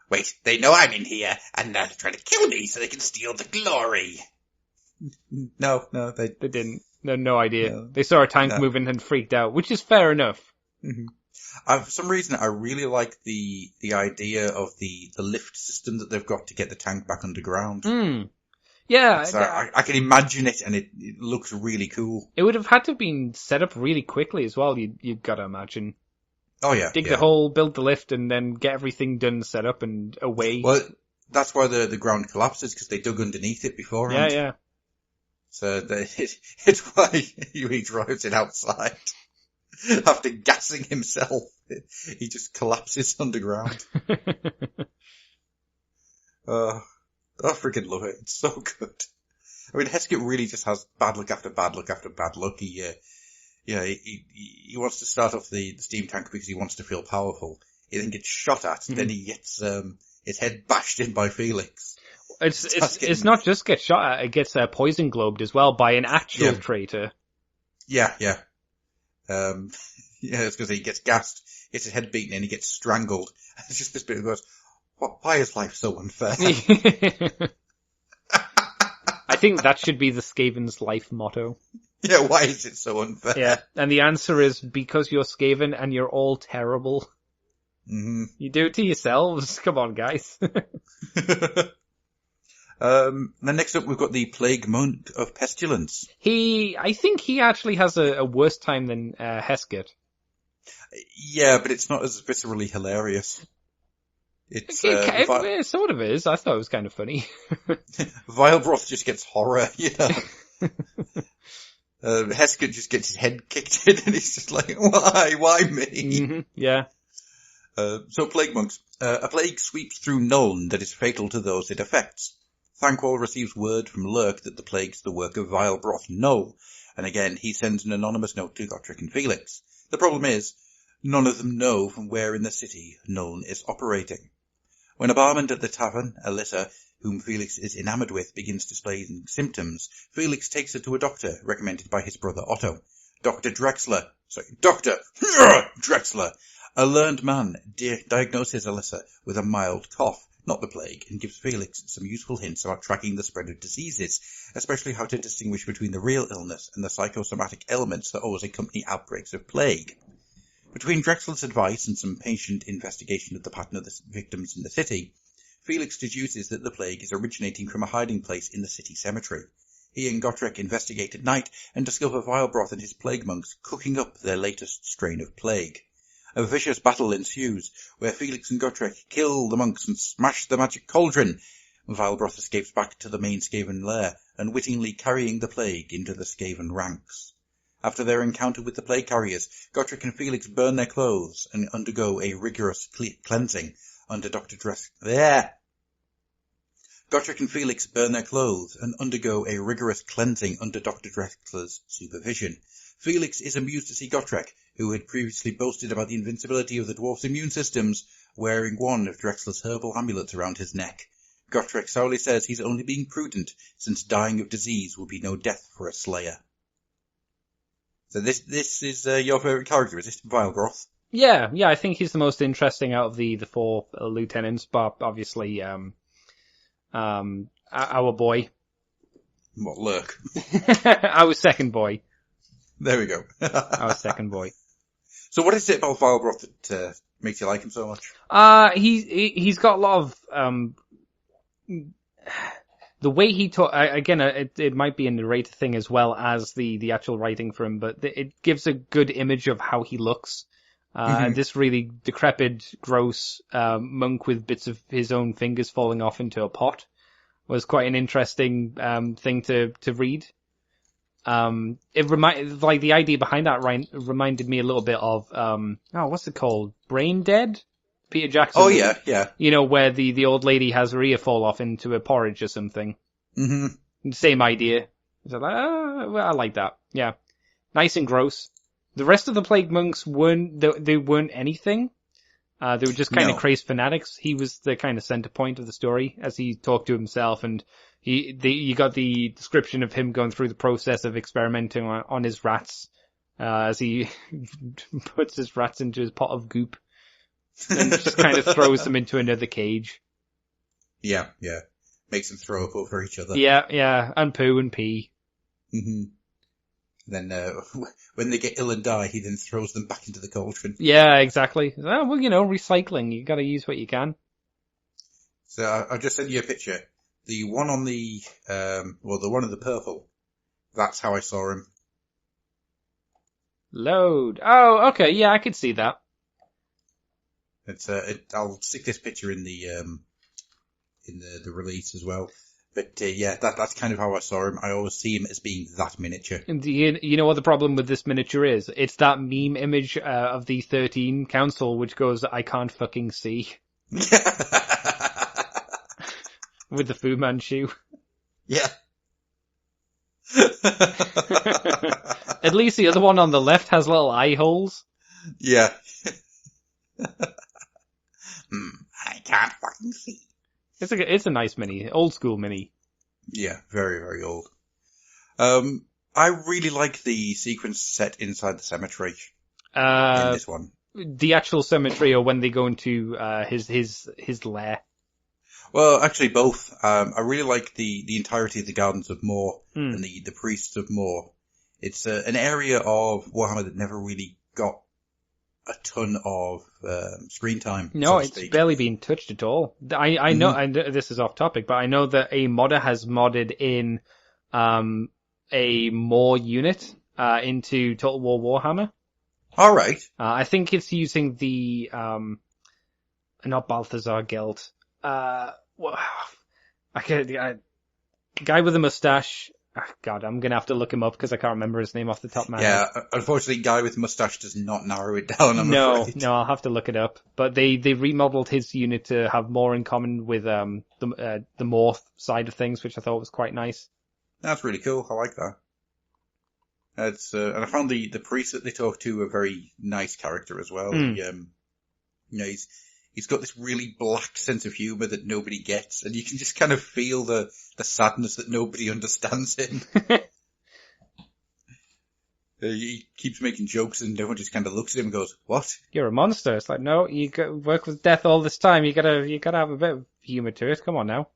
S2: Wait, they know I'm in here, and now they're trying to kill me so they can steal the glory. No, they
S3: didn't. They had no idea.
S2: No.
S3: They saw a tank moving and freaked out, which is fair enough.
S2: For some reason, I really like the idea of the lift system that they've got to get the tank back underground.
S3: Yeah.
S2: I can imagine it, and it looks really cool.
S3: It would have had to have been set up really quickly as well, you've got to imagine.
S2: Oh, yeah.
S3: Dig the hole, build the lift, and then get everything done, set up, and away.
S2: Well, that's why the ground collapses, because they dug underneath it beforehand.
S3: Yeah.
S2: So it's why he drives it outside. After gassing himself, he just collapses underground. I freaking love it. It's so good. I mean, Heskett really just has bad luck after bad luck after bad luck. He wants to start off the steam tank because he wants to feel powerful. He then gets shot at, then he gets his head bashed in by Felix.
S3: It's not just get shot at, it gets poison globed as well by an actual traitor.
S2: Yeah. It's because he gets gassed, gets his head beaten, and he gets strangled. It's just this bit that goes, Why is life so unfair?
S3: I think that should be the Skaven's life motto.
S2: Yeah, why is it so unfair?
S3: Yeah, and the answer is because you're Skaven and you're all terrible.
S2: Mm-hmm.
S3: You do it to yourselves. Come on, guys.
S2: Then next up we've got the Plague Monk of Pestilence.
S3: I think he actually has a worse time than Hesketh.
S2: Yeah, but it's not as viscerally hilarious. It's
S3: It sort of is. I thought it was kind of funny.
S2: Vilebroth just gets horror, you know. Hesketh just gets his head kicked in and he's just like, why me?
S3: Mm-hmm. Yeah.
S2: So Plague Monks. A plague sweeps through Nuln that is fatal to those it affects. Thankwall receives word from Lurk that the plague's the work of Vilebroth Null, and again he sends an anonymous note to Gotrek and Felix. The problem is, none of them know from where in the city Nuln is operating. When a barman at the tavern, Alyssa, whom Felix is enamoured with, begins displaying symptoms, Felix takes her to a doctor recommended by his brother Otto. Dr. Drexler, a learned man, diagnoses Alyssa with a mild cough, not the plague, and gives Felix some useful hints about tracking the spread of diseases, especially how to distinguish between the real illness and the psychosomatic elements that always accompany outbreaks of plague. Between Drexler's advice and some patient investigation of the pattern of the victims in the city, Felix deduces that the plague is originating from a hiding place in the city cemetery. He and Gotrek investigate at night and discover Vilebroth and his plague monks cooking up their latest strain of plague. A vicious battle ensues, where Felix and Gotrek kill the monks and smash the magic cauldron. Vilebroth escapes back to the main Skaven lair, unwittingly carrying the plague into the Skaven ranks. After their encounter with the plague carriers, Gotrek and Felix burn their clothes and undergo a rigorous cleansing under Dr. Drexler's supervision. Felix is amused to see Gotrek, who had previously boasted about the invincibility of the dwarf's immune systems, wearing one of Drexler's herbal amulets around his neck. Gotrek sourly says he's only being prudent, since dying of disease will be no death for a slayer. So this is your favourite character, is this Vilebroth?
S3: Yeah, I think he's the most interesting out of the four lieutenants, but obviously, our boy.
S2: What, Lurk?
S3: Our second boy.
S2: There we go.
S3: Our second boy.
S2: So what is it about Vilebroth that makes you like him so much?
S3: He's got a lot of, the way he talk, again, it might be a narrator thing as well as the actual writing for him, but it gives a good image of how he looks. This really decrepit, gross, monk with bits of his own fingers falling off into a pot was quite an interesting, thing to read. The idea behind that reminded me a little bit of, what's it called? Brain Dead? Peter Jackson.
S2: Oh, yeah.
S3: You know, where the old lady has her ear fall off into a porridge or something. Mm-hmm. Same idea. So I like that. Yeah. Nice and gross. The rest of the Plague Monks weren't anything. They were just kind of crazed fanatics. He was the kind of center point of the story as he talked to himself, and you got the description of him going through the process of experimenting on his rats, as he puts his rats into his pot of goop and just kind of throws them into another cage.
S2: Yeah. Makes them throw up over each other.
S3: Yeah, and poo and pee.
S2: Mm-hmm. Then, when they get ill and die, he then throws them back into the cauldron.
S3: Yeah, exactly. Well, recycling. You gotta use what you can.
S2: So I just sent you a picture. The one on the one in the purple. That's how I saw him.
S3: Load. Oh, okay. Yeah, I could see that.
S2: I'll stick this picture in the release as well. But that's kind of how I saw him. I always see him as being that miniature.
S3: And you know what the problem with this miniature is? It's that meme image of the 13 Council, which goes, "I can't fucking see." With the Fu Manchu.
S2: Yeah.
S3: At least the other one on the left has little eye holes.
S2: Yeah. I can't fucking see.
S3: It's a nice mini, old school mini.
S2: Yeah, very, very old. I really like the sequence set inside the cemetery in this one.
S3: The actual cemetery, or when they go into his lair.
S2: Well, actually both. I really like the entirety of the Gardens of Moor and the Priests of Moor. It's an area of Warhammer that never really got a ton of screen time.
S3: No,
S2: so to
S3: it's
S2: speak.
S3: barely been touched at all. I know, and this is off topic, but I know that a modder has modded in a Moor unit into Total War Warhammer.
S2: All right.
S3: I think it's using the not Balthazar Guild. Guy with a mustache. Oh, God, I'm gonna have to look him up because I can't remember his name off the top of my head.
S2: Yeah, unfortunately, guy with mustache does not narrow it down. I'm afraid.
S3: No, I'll have to look it up. But they remodeled his unit to have more in common with the Morph side of things, which I thought was quite nice.
S2: That's really cool. I like that. It's and I found the priest that they talk to a very nice character as well. He's got this really black sense of humor that nobody gets, and you can just kind of feel the sadness that nobody understands him. He keeps making jokes, and everyone just kind of looks at him and goes, "What?
S3: You're a monster." It's like, no, you work with death all this time. You gotta have a bit of humor to it. Come on now.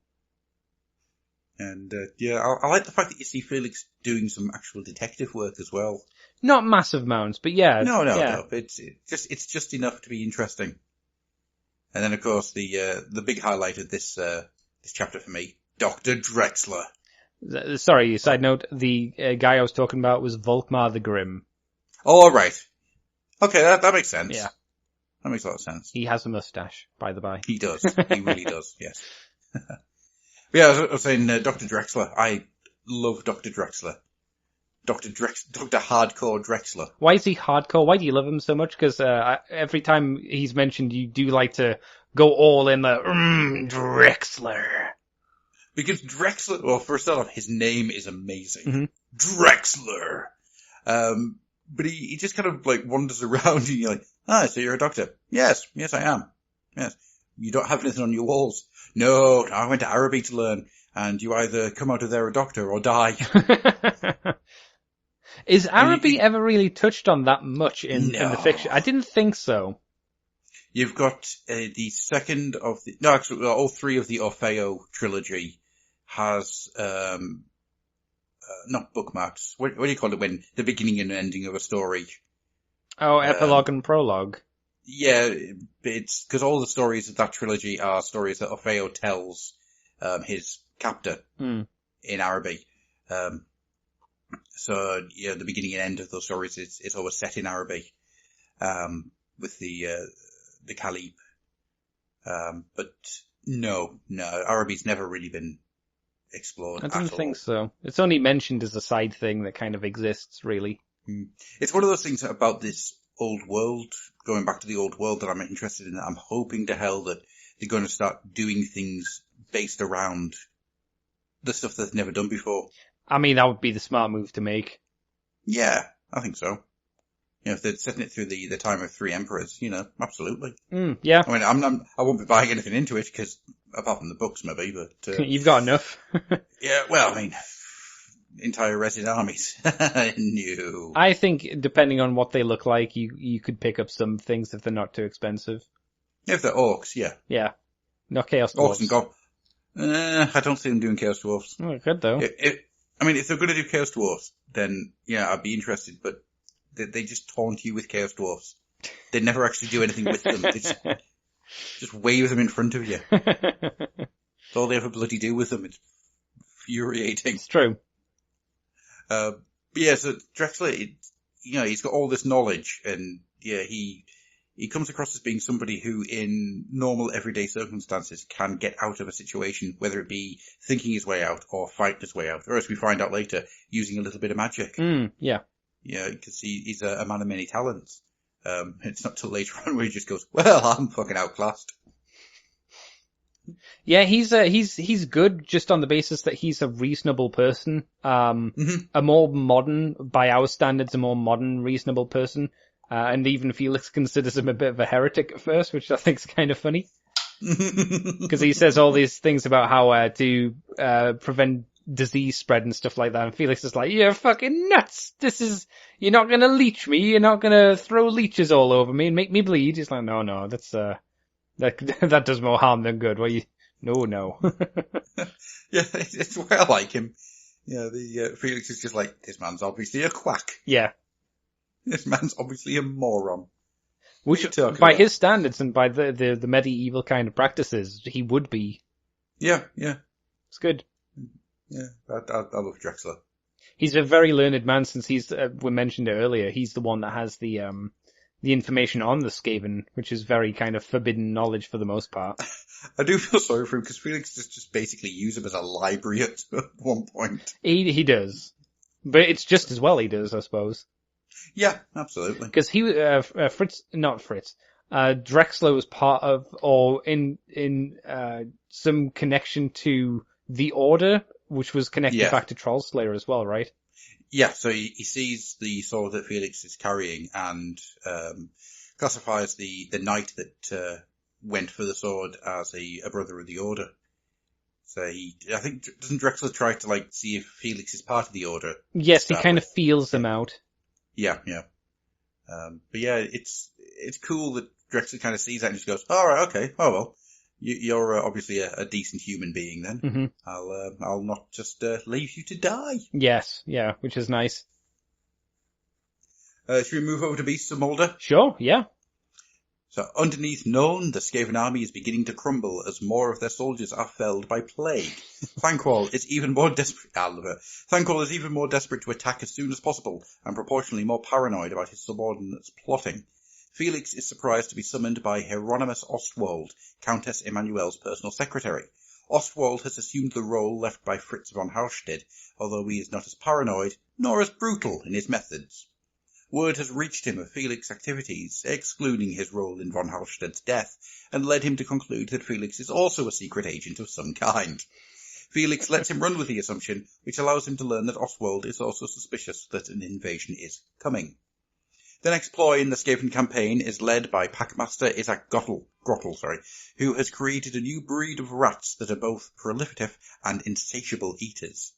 S2: And I like the fact that you see Felix doing some actual detective work as well.
S3: Not massive amounts, but yeah.
S2: No.
S3: Yeah.
S2: It's just enough to be interesting. And then, of course, the big highlight of this chapter for me, Dr. Drexler.
S3: Sorry, side note, the guy I was talking about was Volkmar the Grim.
S2: Oh, all right. Okay, that makes sense.
S3: Yeah.
S2: That makes a lot of sense.
S3: He has a mustache, by the by.
S2: He does. He really does, yes. Yeah, I was saying Dr. Drexler. I love Dr. Drexler. Dr. Hardcore Drexler.
S3: Why is he hardcore? Why do you love him so much? Because every time he's mentioned, you do like to go all in the Drexler.
S2: Because Drexler, well, first off, his name is amazing.
S3: Mm-hmm.
S2: Drexler. But he just kind of like wanders around and you're like, so you're a doctor? Yes, I am. Yes. You don't have anything on your walls? No, I went to Araby to learn. And you either come out of there a doctor or die.
S3: Is Araby ever really touched on that much in the fiction? I didn't think so.
S2: You've got the second of the... No, actually, all three of the Orfeo trilogy has... not bookmarks. What do you call it when the beginning and ending of a story?
S3: Oh, epilogue and prologue.
S2: Yeah, it's because all the stories of that trilogy are stories that Orfeo tells his captor in Araby. So, yeah, the beginning and end of those stories is always set in Araby, with the Caliph. But no, Araby's never really been explored.
S3: I didn't think so. It's only mentioned as a side thing that kind of exists, really.
S2: It's one of those things about this old world, going back to the old world, that I'm interested in. I'm hoping to hell that they're going to start doing things based around the stuff that they've never done before.
S3: I mean, that would be the smart move to make.
S2: Yeah, I think so. If they're setting it through the time of three emperors, absolutely.
S3: Yeah.
S2: I mean, I won't be buying anything into it because, apart from the books, maybe, but
S3: you've got enough.
S2: Yeah, well, I mean, entire Resident armies. No.
S3: I think depending on what they look like, you could pick up some things if they're not too expensive.
S2: If they're orcs, yeah.
S3: Yeah. Not Chaos Dwarves.
S2: Orcs and goblins. I don't see them doing Chaos Dwarfs.
S3: Oh, good though.
S2: If they're going to do Chaos Dwarfs, then yeah, I'd be interested, but they just taunt you with Chaos Dwarfs. They never actually do anything with them. They just wave them in front of you. That's all they ever bloody do with them. It's infuriating.
S3: It's true.
S2: Yeah, so Drexler, he's got all this knowledge, and yeah, he comes across as being somebody who, in normal everyday circumstances, can get out of a situation, whether it be thinking his way out or fighting his way out, or as we find out later, using a little bit of magic.
S3: Yeah.
S2: Yeah, because he's a man of many talents. It's not till later on where he just goes, well, I'm fucking outclassed.
S3: Yeah, he's good just on the basis that he's a reasonable person. A more modern, by our standards, a more modern, reasonable person. And even Felix considers him a bit of a heretic at first, which I think is kind of funny. Because he says all these things about how to prevent disease spread and stuff like that. And Felix is like, you're fucking nuts. You're not going to leech me. You're not going to throw leeches all over me and make me bleed. He's like, no, that's that does more harm than good. What are you No.
S2: Yeah, it's why I like him. Yeah, Felix is just like, this man's obviously a quack.
S3: Yeah.
S2: This man's obviously a moron.
S3: Which, by his standards and by the medieval kind of practices, he would be.
S2: Yeah.
S3: It's good.
S2: Yeah, I love Drexler.
S3: He's a very learned man since we mentioned it earlier, he's the one that has the information on the Skaven, which is very kind of forbidden knowledge for the most part.
S2: I do feel sorry for him because Felix just basically use him as a library at one point.
S3: He does. But it's just as well he does, I suppose.
S2: Yeah, absolutely.
S3: Because Drexler was part of, or in some connection to the Order, which was connected back to Trollslayer as well, right?
S2: Yeah, so he sees the sword that Felix is carrying and classifies the knight that went for the sword as a brother of the Order. So I think, doesn't Drexler try to see if Felix is part of the Order?
S3: Yes, he kind of feels them out.
S2: Yeah. But yeah, it's cool that Drexler kind of sees that and just goes, all right, okay, oh well, you're obviously a decent human being then.
S3: Mm-hmm.
S2: I'll not just leave you to die.
S3: Yes, yeah, which is nice.
S2: Should we move over to Beasts of Moulder?
S3: Sure, yeah.
S2: So underneath Nuln, the Skaven army is beginning to crumble as more of their soldiers are felled by plague. Thanquol is even more desperate. Thanquol is even more desperate to attack as soon as possible, and proportionally more paranoid about his subordinates plotting. Felix is surprised to be summoned by Hieronymus Ostwald, Countess Emmanuel's personal secretary. Ostwald has assumed the role left by Fritz von Halstead, although he is not as paranoid, nor as brutal in his methods. Word has reached him of Felix's activities, excluding his role in von Halstead's death, and led him to conclude that Felix is also a secret agent of some kind. Felix lets him run with the assumption, which allows him to learn that Ostwald is also suspicious that an invasion is coming. The next ploy in the Skaven campaign is led by Packmaster Isaac Grottel, who has created a new breed of rats that are both prolific and insatiable eaters.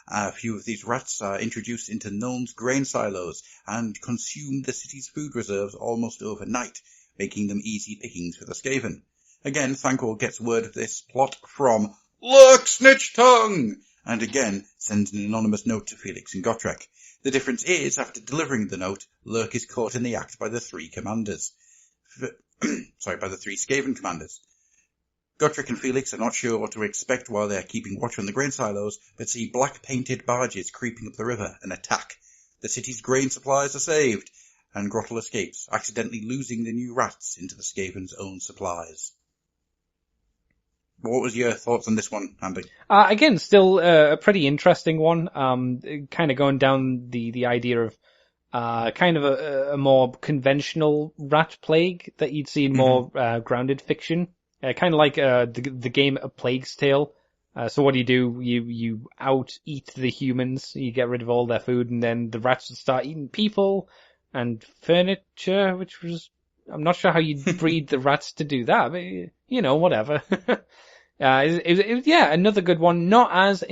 S2: A few of these rats are introduced into Nuln's grain silos and consume the city's food reserves almost overnight, making them easy pickings for the Skaven. Again, Thanquol gets word of this plot from Lurk Snitch Tongue, and again sends an anonymous note to Felix and Gotrek. The difference is, after delivering the note, Lurk is caught in the act by the three commanders. By the three Skaven commanders. Gotrek and Felix are not sure what to expect while they are keeping watch on the grain silos, but see black-painted barges creeping up the river and attack. The city's grain supplies are saved, and Grottel escapes, accidentally losing the new rats into the Skaven's own supplies. What was your thoughts on this one, Andy?
S3: Again, still a pretty interesting one. Kind of going down the idea of kind of a more conventional rat plague that you'd see in more grounded fiction. Kind of like the game A Plague's Tale. So what do? You out-eat the humans, you get rid of all their food, and then the rats would start eating people and furniture, which was... I'm not sure how you'd breed the rats to do that, but, whatever. Another good one. Not as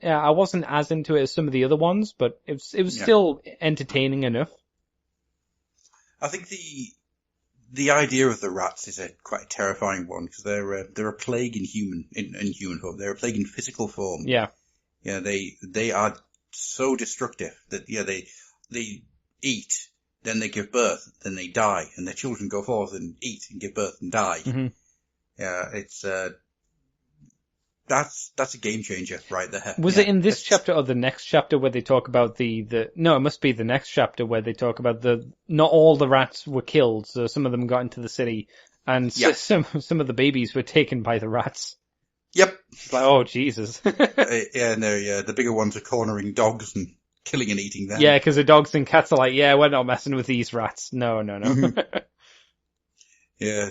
S3: I wasn't as into it as some of the other ones, but it was still entertaining enough.
S2: I think the idea of the rats is quite a terrifying one because they're a plague in human form. They're a plague in physical form.
S3: Yeah.
S2: Yeah, they are so destructive that they eat, then they give birth, then they die, and their children go forth and eat and give birth and die.
S3: Mm-hmm.
S2: Yeah, it's that's a game changer right there.
S3: Was it in this chapter or the next chapter where they talk about no, it must be the next chapter where they talk about not all the rats were killed, so some of them got into the city, and some of the babies were taken by the rats.
S2: Yep.
S3: It's like, oh, Jesus.
S2: And the bigger ones are cornering dogs and killing and eating them.
S3: Yeah, because the dogs and cats are like, yeah, we're not messing with these rats. No.
S2: Yeah.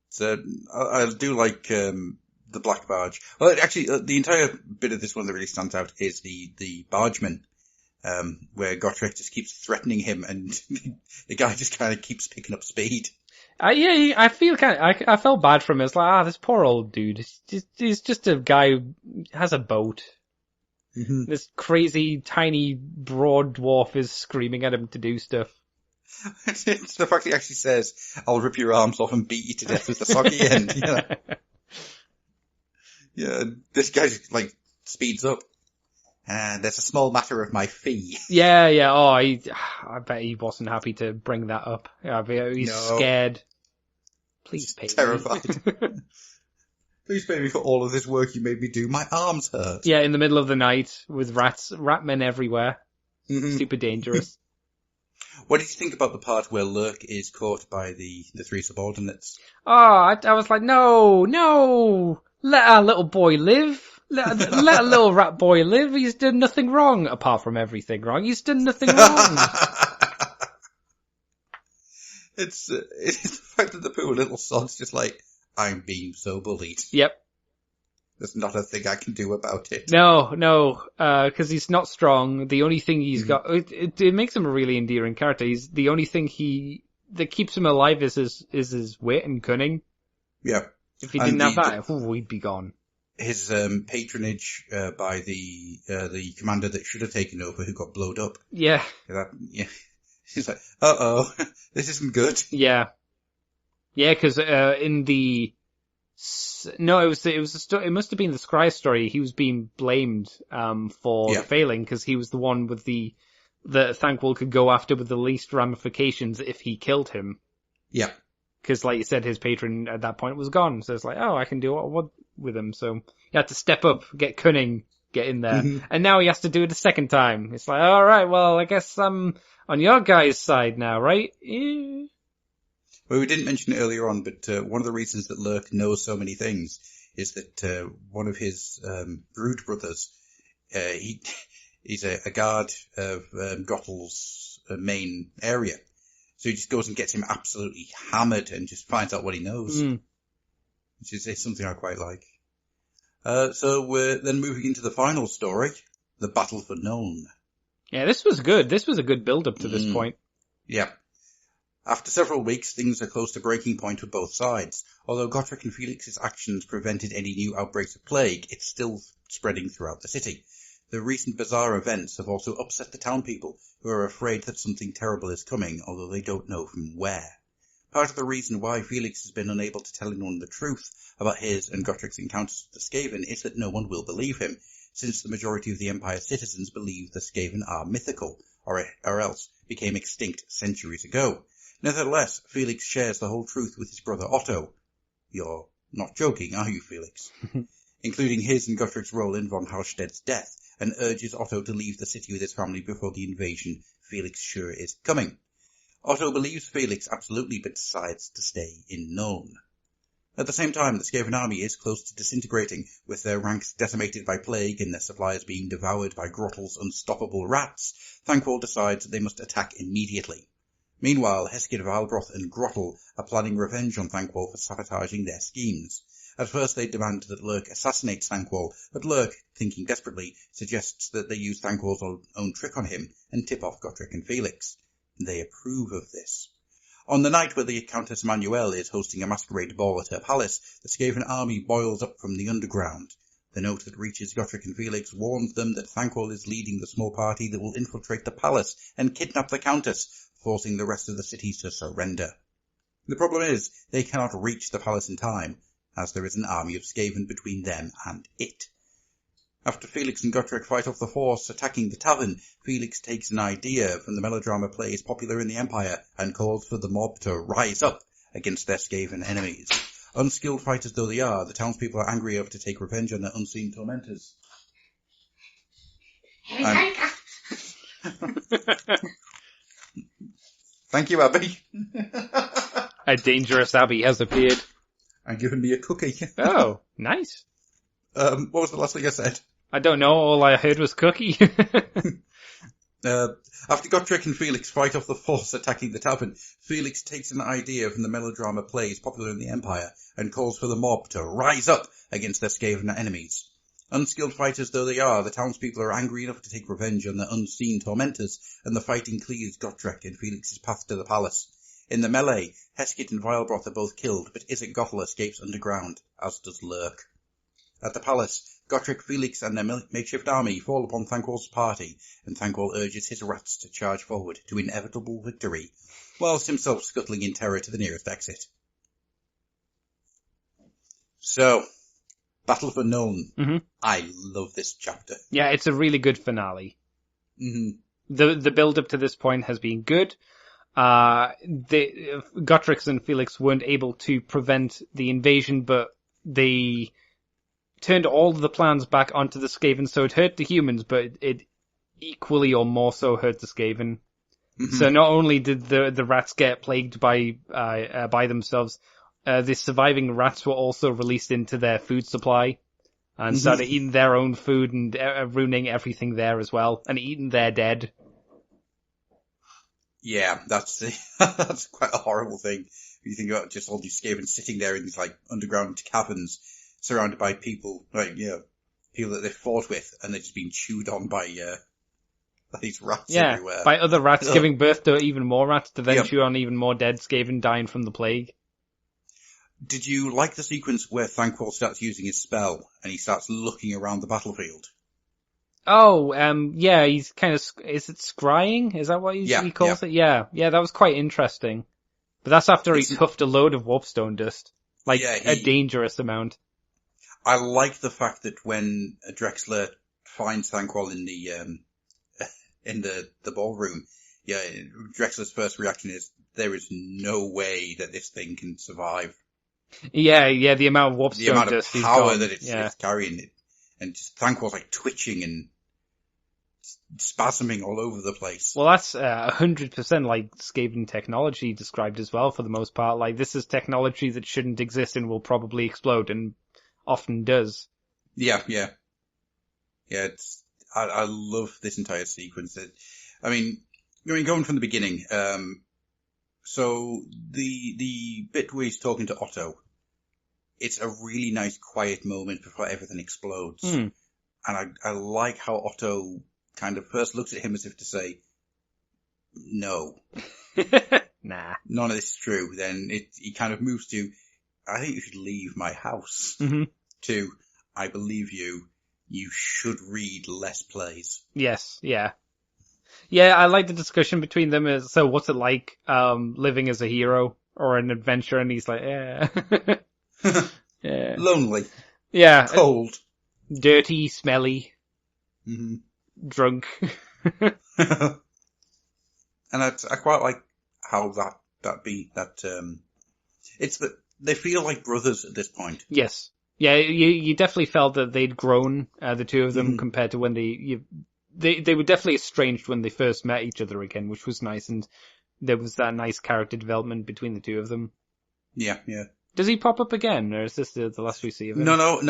S2: So I do like the black barge. Well, actually, the entire bit of this one that really stands out is the bargeman, where Gotrek just keeps threatening him, and the guy just kind of keeps picking up speed.
S3: I feel I felt bad for him. It's like, this poor old dude. He's just a guy who has a boat.
S2: Mm-hmm.
S3: This crazy, tiny, broad dwarf is screaming at him to do stuff.
S2: It's the fact he actually says, "I'll rip your arms off and beat you to death with the soggy end." Yeah, this guy like speeds up. And there's a small matter of my fee.
S3: Yeah. Oh, I bet he wasn't happy to bring that up. Yeah, he's scared. Please pay me.
S2: Terrified. Please pay me for all of this work you made me do. My arms hurt.
S3: Yeah, in the middle of the night with ratmen everywhere.
S2: Mm-hmm.
S3: Super dangerous.
S2: What did you think about the part where Lurk is caught by the three subordinates?
S3: Oh, I was like, no, let our little boy live. Let a little rat boy live. He's done nothing wrong, apart from everything wrong. He's done nothing wrong.
S2: It's the fact that the poor little sod's just like, I'm being so bullied.
S3: Yep.
S2: There's not a thing I can do about it.
S3: No, because he's not strong. The only thing he's got, it makes him a really endearing character. He's the only thing that keeps him alive is his wit and cunning.
S2: Yeah.
S3: If he didn't have that, we'd be gone.
S2: His patronage by the commander that should have taken over, who got blowed up.
S3: Yeah.
S2: He's like, uh-oh, this isn't good.
S3: Yeah. Yeah, because in the... No, it must have been the Scry story. He was being blamed for failing because he was the one with the Thankwall could go after with the least ramifications if he killed him.
S2: Yeah.
S3: Because, like you said, his patron at that point was gone. So it's like, oh, I can do what with him. So he had to step up, get cunning, get in there.
S2: Mm-hmm.
S3: And now he has to do it a second time. It's like, all right, well, I guess I'm on your guy's side now, right? Yeah.
S2: Well, we didn't mention it earlier on, but one of the reasons that Lurk knows so many things is that one of his brood brothers, he's a guard of Gottel's main area. So he just goes and gets him absolutely hammered and just finds out what he knows. Which is something I quite like. So we're then moving into the final story, the Battle for Nuln.
S3: Yeah, this was good. This was a good build-up to this point.
S2: Yeah. After several weeks, things are close to breaking point with both sides. Although Gotrek and Felix's actions prevented any new outbreaks of plague, it's still spreading throughout the city. The recent bizarre events have also upset the town people, who are afraid that something terrible is coming, although they don't know from where. Part of the reason why Felix has been unable to tell anyone the truth about his and Gotrek's encounters with the Skaven is that no one will believe him, since the majority of the Empire's citizens believe the Skaven are mythical, or else became extinct centuries ago. Nevertheless, Felix shares the whole truth with his brother Otto. You're not joking, are you, Felix? Including his and Gotrek's role in von Halsted's death, and urges Otto to leave the city with his family before the invasion Felix sure is coming. Otto believes Felix absolutely, but decides to stay in Nuln. At the same time, the Skaven army is close to disintegrating, with their ranks decimated by plague and their supplies being devoured by Grottel's unstoppable rats. Thankwall decides that they must attack immediately. Meanwhile, Heskid, Valbroth and Grottel are planning revenge on Thankwall for sabotaging their schemes. At first they demand that Lurk assassinates Thankwall, but Lurk, thinking desperately, suggests that they use Thankwall's own trick on him and tip off Gotrek and Felix. They approve of this. On the night where the Countess Manuel is hosting a masquerade ball at her palace, the Skaven army boils up from the underground. The note that reaches Gotrek and Felix warns them that Thankwall is leading the small party that will infiltrate the palace and kidnap the Countess, forcing the rest of the city to surrender. The problem is, they cannot reach the palace in time, as there is an army of Skaven between them and it. After Felix and Gotrek fight off the force attacking the tavern, Felix takes an idea from the melodrama plays popular in the Empire and calls for the mob to rise up against their Skaven enemies. Unskilled fighters though they are, the townspeople are angry enough to take revenge on their unseen tormentors. Thank you, Abby.
S3: A dangerous Abby has appeared.
S2: And given me a cookie.
S3: Oh, nice.
S2: What was the last thing I said?
S3: I don't know, all I heard was cookie.
S2: After Gotrek and Felix fight off the force attacking the tavern, Felix takes an idea from the melodrama plays popular in the Empire and calls for the mob to rise up against their Skaven enemies. Unskilled fighters though they are, the townspeople are angry enough to take revenge on their unseen tormentors, and the fighting clears Gotrek and Felix's path to the palace. In the melee, Heskid and Vilebroth are both killed, but Isaac escapes underground, as does Lurk. At the palace, Gotrek, Felix and their makeshift army fall upon Thankwall's party, and Thankwall urges his rats to charge forward to inevitable victory, whilst himself scuttling in terror to the nearest exit. So, Battle for Nuln.
S3: Mm-hmm.
S2: I love this chapter.
S3: Yeah, it's a really good finale.
S2: Mm-hmm.
S3: The build up to this point has been good. Gotrek and Felix weren't able to prevent the invasion, but they turned all of the plans back onto the Skaven, so it hurt the humans, but it equally or more so hurt the Skaven.
S2: Mm-hmm.
S3: So not only did the rats get plagued by themselves, the surviving rats were also released into their food supply and started eating their own food and ruining everything there as well, and eating their dead.
S2: Yeah, that's quite a horrible thing. You think about just all these Skaven sitting there in these like underground caverns, surrounded by people, like people that they fought with, and they're just being chewed on by these rats everywhere.
S3: By other rats giving birth to even more rats to then chew on even more dead Skaven dying from the plague.
S2: Did you like the sequence where Thanquol starts using his spell and he starts looking around the battlefield?
S3: Oh, yeah, he's kind of, is it scrying? Is that what he calls it? Yeah, that was quite interesting. But that's after he's huffed a load of warpstone dust. Like, a dangerous amount.
S2: I like the fact that when Drexler finds Thanquol in the ballroom, Drexler's first reaction is, there is no way that this thing can survive.
S3: Yeah, the amount of warpstone
S2: the amount
S3: dust
S2: of power that it's carrying it. And just Thanquol's like twitching and spasming all over the place.
S3: Well, that's 100% like Skaven technology described as well for the most part. Like, this is technology that shouldn't exist and will probably explode, and often does. Yeah,
S2: I love this entire sequence. I mean, going from the beginning, so the bit where he's talking to Otto, it's a really nice quiet moment before everything explodes. And I like how Otto kind of first looks at him as if to say, no.
S3: Nah.
S2: None of this is true. Then he kind of moves to, I think you should leave my house. To, I believe you. You should read less plays.
S3: Yes, yeah. Yeah, I like the discussion between them. So what's it like living as a hero or an adventurer? And he's like, yeah. Yeah.
S2: Lonely.
S3: Yeah.
S2: Cold.
S3: Dirty, smelly. Drunk.
S2: And I quite like how it's that they feel like brothers at this point.
S3: Yes. Yeah, you definitely felt that they'd grown, the two of them, compared to when they were definitely estranged when they first met each other again, which was nice, and there was that nice character development between the two of them.
S2: Yeah.
S3: Does he pop up again, or is this the last we see of him?
S2: No.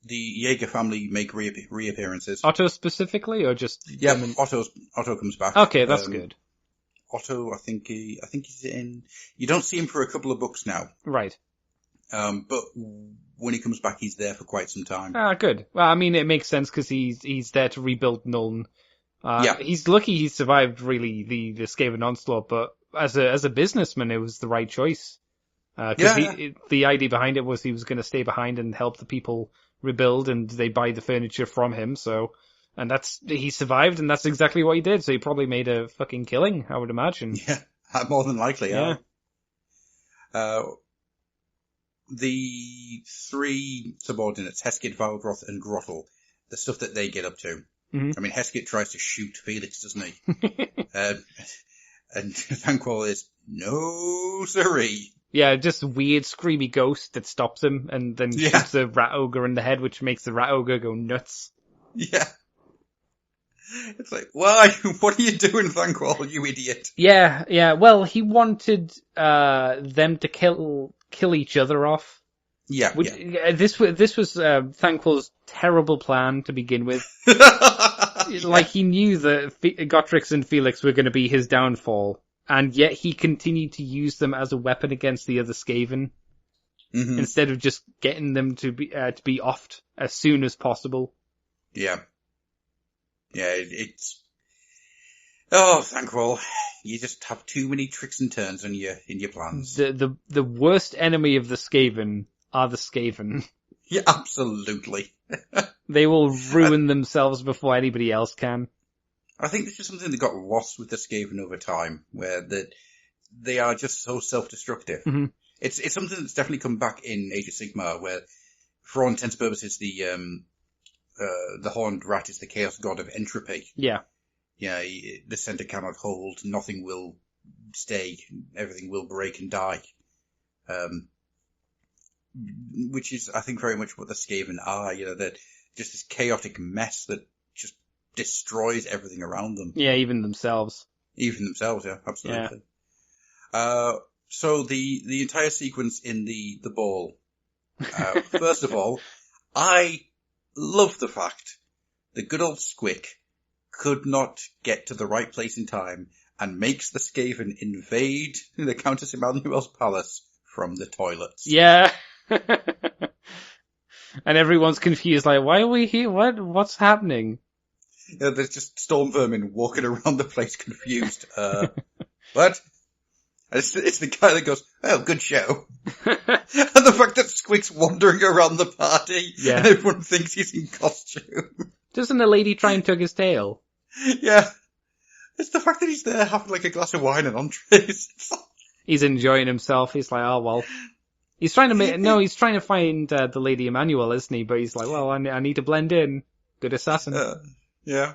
S2: The Jaeger family make reappearances.
S3: Otto specifically, or just...
S2: Yeah, Otto comes back.
S3: Okay, that's good.
S2: Otto, I think he's in... You don't see him for a couple of books now.
S3: Right.
S2: But when he comes back, he's there for quite some time.
S3: Ah, good. Well, I mean, it makes sense because he's there to rebuild Nuln. He's lucky he survived, really, the Skaven onslaught, but as a businessman, it was the right choice. The idea behind it was he was going to stay behind and help the people rebuild, and they buy the furniture from him, and he survived, and that's exactly what he did, so he probably made a fucking killing, I would imagine.
S2: Yeah, more than likely, yeah. The three subordinates, Hesketh, Valgroth, and Grottel, the stuff that they get up to. I mean, Hesketh tries to shoot Felix, doesn't he? And Thanquol is, no siree.
S3: Yeah, just a weird screamy ghost that stops him and then shoots the rat ogre in the head, which makes the rat ogre go nuts.
S2: Yeah. It's like, why? What are you doing, Thanquol, you idiot?
S3: Yeah. Well, he wanted them to kill each other off.
S2: Yeah.
S3: This was Thanquol's terrible plan to begin with. Like, he knew that Gotrek and Felix were going to be his downfall, and yet he continued to use them as a weapon against the other Skaven, instead of just getting them to be offed as soon as possible.
S2: Yeah. Yeah, it's... Oh, Thanquol, you just have too many tricks and turns in your plans.
S3: The worst enemy of the Skaven are the Skaven.
S2: Yeah, absolutely.
S3: They will ruin themselves before anybody else can.
S2: I think this is something that got lost with the Skaven over time, where they are just so self-destructive. It's something that's definitely come back in Age of Sigmar, where for all intents and purposes, the horned rat is the chaos god of entropy.
S3: Yeah.
S2: Yeah, the center cannot hold, nothing will stay, everything will break and die. Which is, I think, very much what the Skaven are, that just this chaotic mess that just destroys everything around them.
S3: Yeah, even themselves.
S2: Even themselves, yeah, absolutely. Yeah. So the entire sequence in the ball, first of all, I love the fact that good old Squick could not get to the right place in time and makes the Skaven invade the Countess Emmanuel's palace from the toilets.
S3: Yeah. And everyone's confused, like, why are we here? What's happening?
S2: Yeah, there's just storm vermin walking around the place confused. What? It's the guy that goes, well, good show. And the fact that Squick's wandering around the party,
S3: Yeah.
S2: and everyone thinks he's in costume.
S3: Doesn't a lady try and tug his tail?
S2: Yeah. It's the fact that he's there having like a glass of wine and entrees.
S3: He's enjoying himself. He's like, oh, well. He's trying to he's trying to find the Lady Emmanuel, isn't he? But he's like, well, I need to blend in. Good assassin.
S2: Yeah.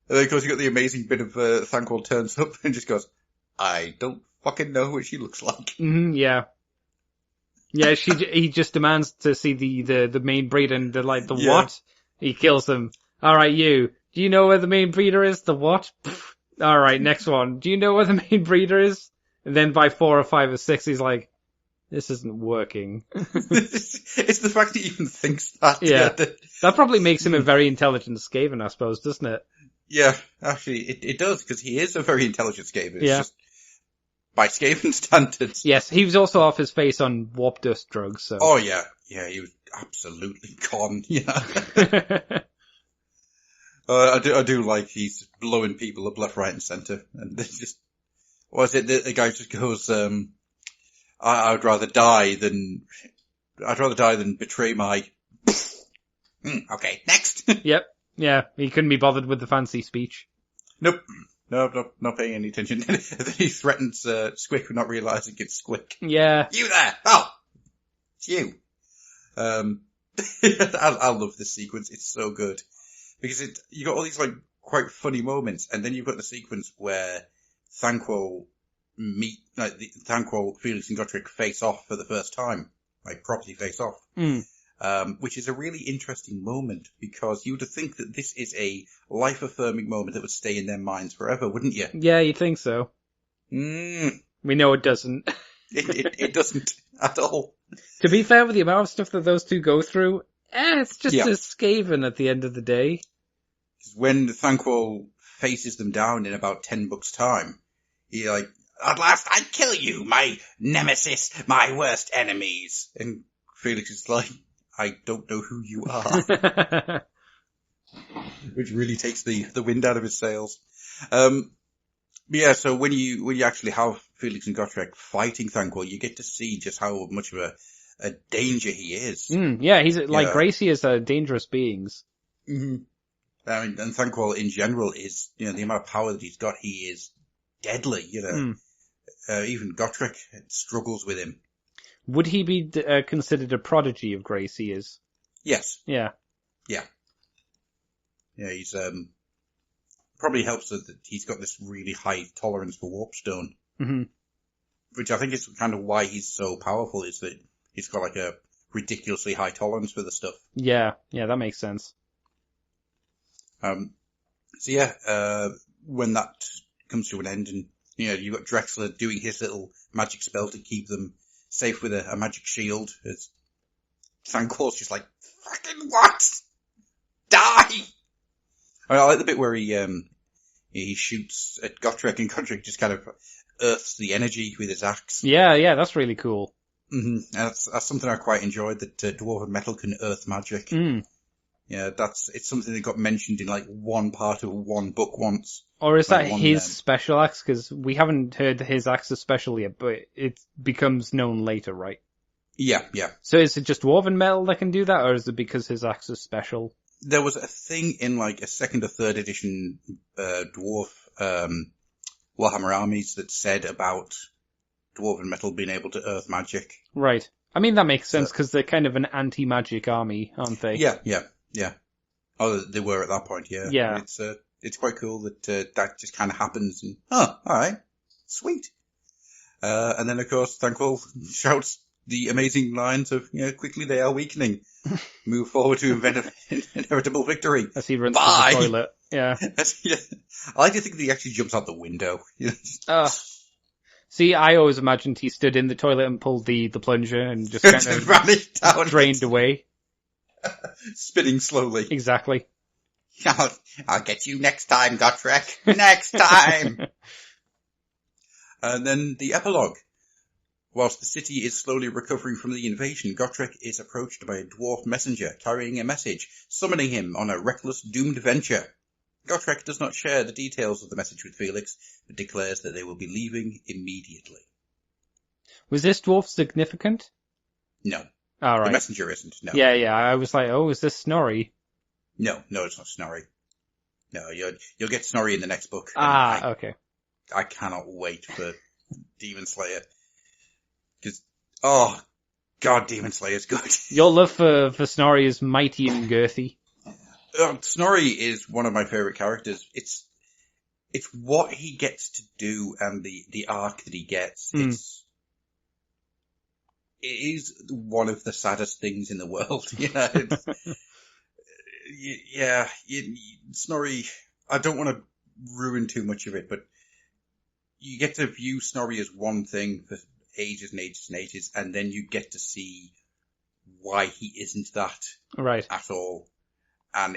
S2: And then of course you got the amazing bit of Thanquol turns up and just goes, I don't fucking know what she looks like.
S3: Mm-hmm, yeah. Yeah, he just demands to see the main breeder and the what? He kills them. Alright, you. Do you know where the main breeder is? The what? Alright, next one. Do you know where the main breeder is? And then by 4 or 5 or 6, he's like, this isn't working.
S2: It's the fact that he even thinks that.
S3: Yeah. That probably makes him a very intelligent Skaven, I suppose, doesn't it?
S2: Yeah, actually, it does, because he is a very intelligent Skaven. It's
S3: Yeah.
S2: just by Skaven standards.
S3: Yes, he was also off his face on warp dust drugs, so.
S2: Oh, yeah. Yeah, he was absolutely gone, yeah. I do like he's blowing people up left, right, and centre. And they just, what is it? The guy just goes, I'd rather die than betray my. Okay, next.
S3: Yep. Yeah, he couldn't be bothered with the fancy speech.
S2: Nope. No, not paying any attention. Then he threatens Squick, not realising it's Squick.
S3: Yeah.
S2: You there? Oh, it's you. I love this sequence. It's so good because you got all these like quite funny moments, and then you've got the sequence where Thanquol Thanquol, Felix and Gotrek face off for the first time, like properly face off. Which is a really interesting moment because you would think that this is a life-affirming moment that would stay in their minds forever, wouldn't you?
S3: Yeah, you'd think so. We know it doesn't.
S2: It doesn't at all.
S3: To be fair, with the amount of stuff that those two go through, it's just
S2: Yeah.
S3: a Skaven at the end of the day.
S2: When Thanquol faces them down in about 10 books' time, he's like, at last I kill you, my nemesis, my worst enemies. And Felix is like, I don't know who you are. Which really takes the wind out of his sails. Yeah, so when you actually have Felix and Gotrek fighting Thanquol, you get to see just how much of a danger he is.
S3: Yeah, he's like
S2: Yeah.
S3: Gracie is dangerous beings.
S2: Mm-hmm. I mean, and Thanquol in general is, the amount of power that he's got, he is deadly, Even Gotrek struggles with him.
S3: Would he be considered a prodigy of Gracie is?
S2: Yes.
S3: Yeah.
S2: Yeah, he's, probably helps that he's got this really high tolerance for warpstone.
S3: Mm-hmm.
S2: Which I think is kind of why he's so powerful, is that he's got like a ridiculously high tolerance for the stuff.
S3: Yeah, that makes sense.
S2: So yeah, when that comes to an end and, you've got Drexler doing his little magic spell to keep them safe with a magic shield, as Thanquol's just like, fucking what? Die! I like the bit where he shoots at Gotrek and Gotrek just kind of earths the energy with his axe.
S3: Yeah, that's really cool.
S2: Mm-hmm. That's something I quite enjoyed, that Dwarven metal can earth magic. Yeah, it's something that got mentioned in like one part of one book once.
S3: Or is
S2: Like
S3: that
S2: one,
S3: his special axe? Because we haven't heard his axe special yet, but it becomes known later, right?
S2: Yeah.
S3: So is it just Dwarven metal that can do that, or is it because his axe is special?
S2: There was a thing in like a 2nd or 3rd edition Dwarf Warhammer armies that said about Dwarven metal being able to earth magic.
S3: Right. I mean, that makes sense because they're kind of an anti-magic army, aren't they?
S2: Yeah. Oh, they were at that point, yeah.
S3: Yeah.
S2: It's quite cool that that just kind of happens. And, all right, sweet. And then, of course, Thanquol shouts the amazing lines of, quickly they are weakening. Move forward to inevitable victory.
S3: As he runs to the toilet. Yeah.
S2: Yeah. I like to think that he actually jumps out the window.
S3: See, I always imagined he stood in the toilet and pulled the plunger and just kind of
S2: ran it down,
S3: drained away.
S2: Spinning slowly.
S3: Exactly.
S2: I'll get you next time, Gotrek. Next time! And then the epilogue. Whilst the city is slowly recovering from the invasion, Gotrek is approached by a dwarf messenger carrying a message, summoning him on a reckless, doomed venture. Gotrek does not share the details of the message with Felix, but declares that they will be leaving immediately.
S3: Was this dwarf significant?
S2: No.
S3: All right.
S2: The messenger isn't, no.
S3: Yeah, I was like, oh, is this Snorri?
S2: No, it's not Snorri. No, you'll get Snorri in the next book.
S3: Okay.
S2: I cannot wait for Demon Slayer. Because, oh, God, Demon Slayer's good.
S3: Your love for Snorri is mighty and girthy.
S2: Snorri is one of my favourite characters. It's what he gets to do and the arc that he gets. It is one of the saddest things in the world. Snorri, I don't want to ruin too much of it, but you get to view Snorri as one thing for ages and ages and ages, and then you get to see why he isn't that at all. And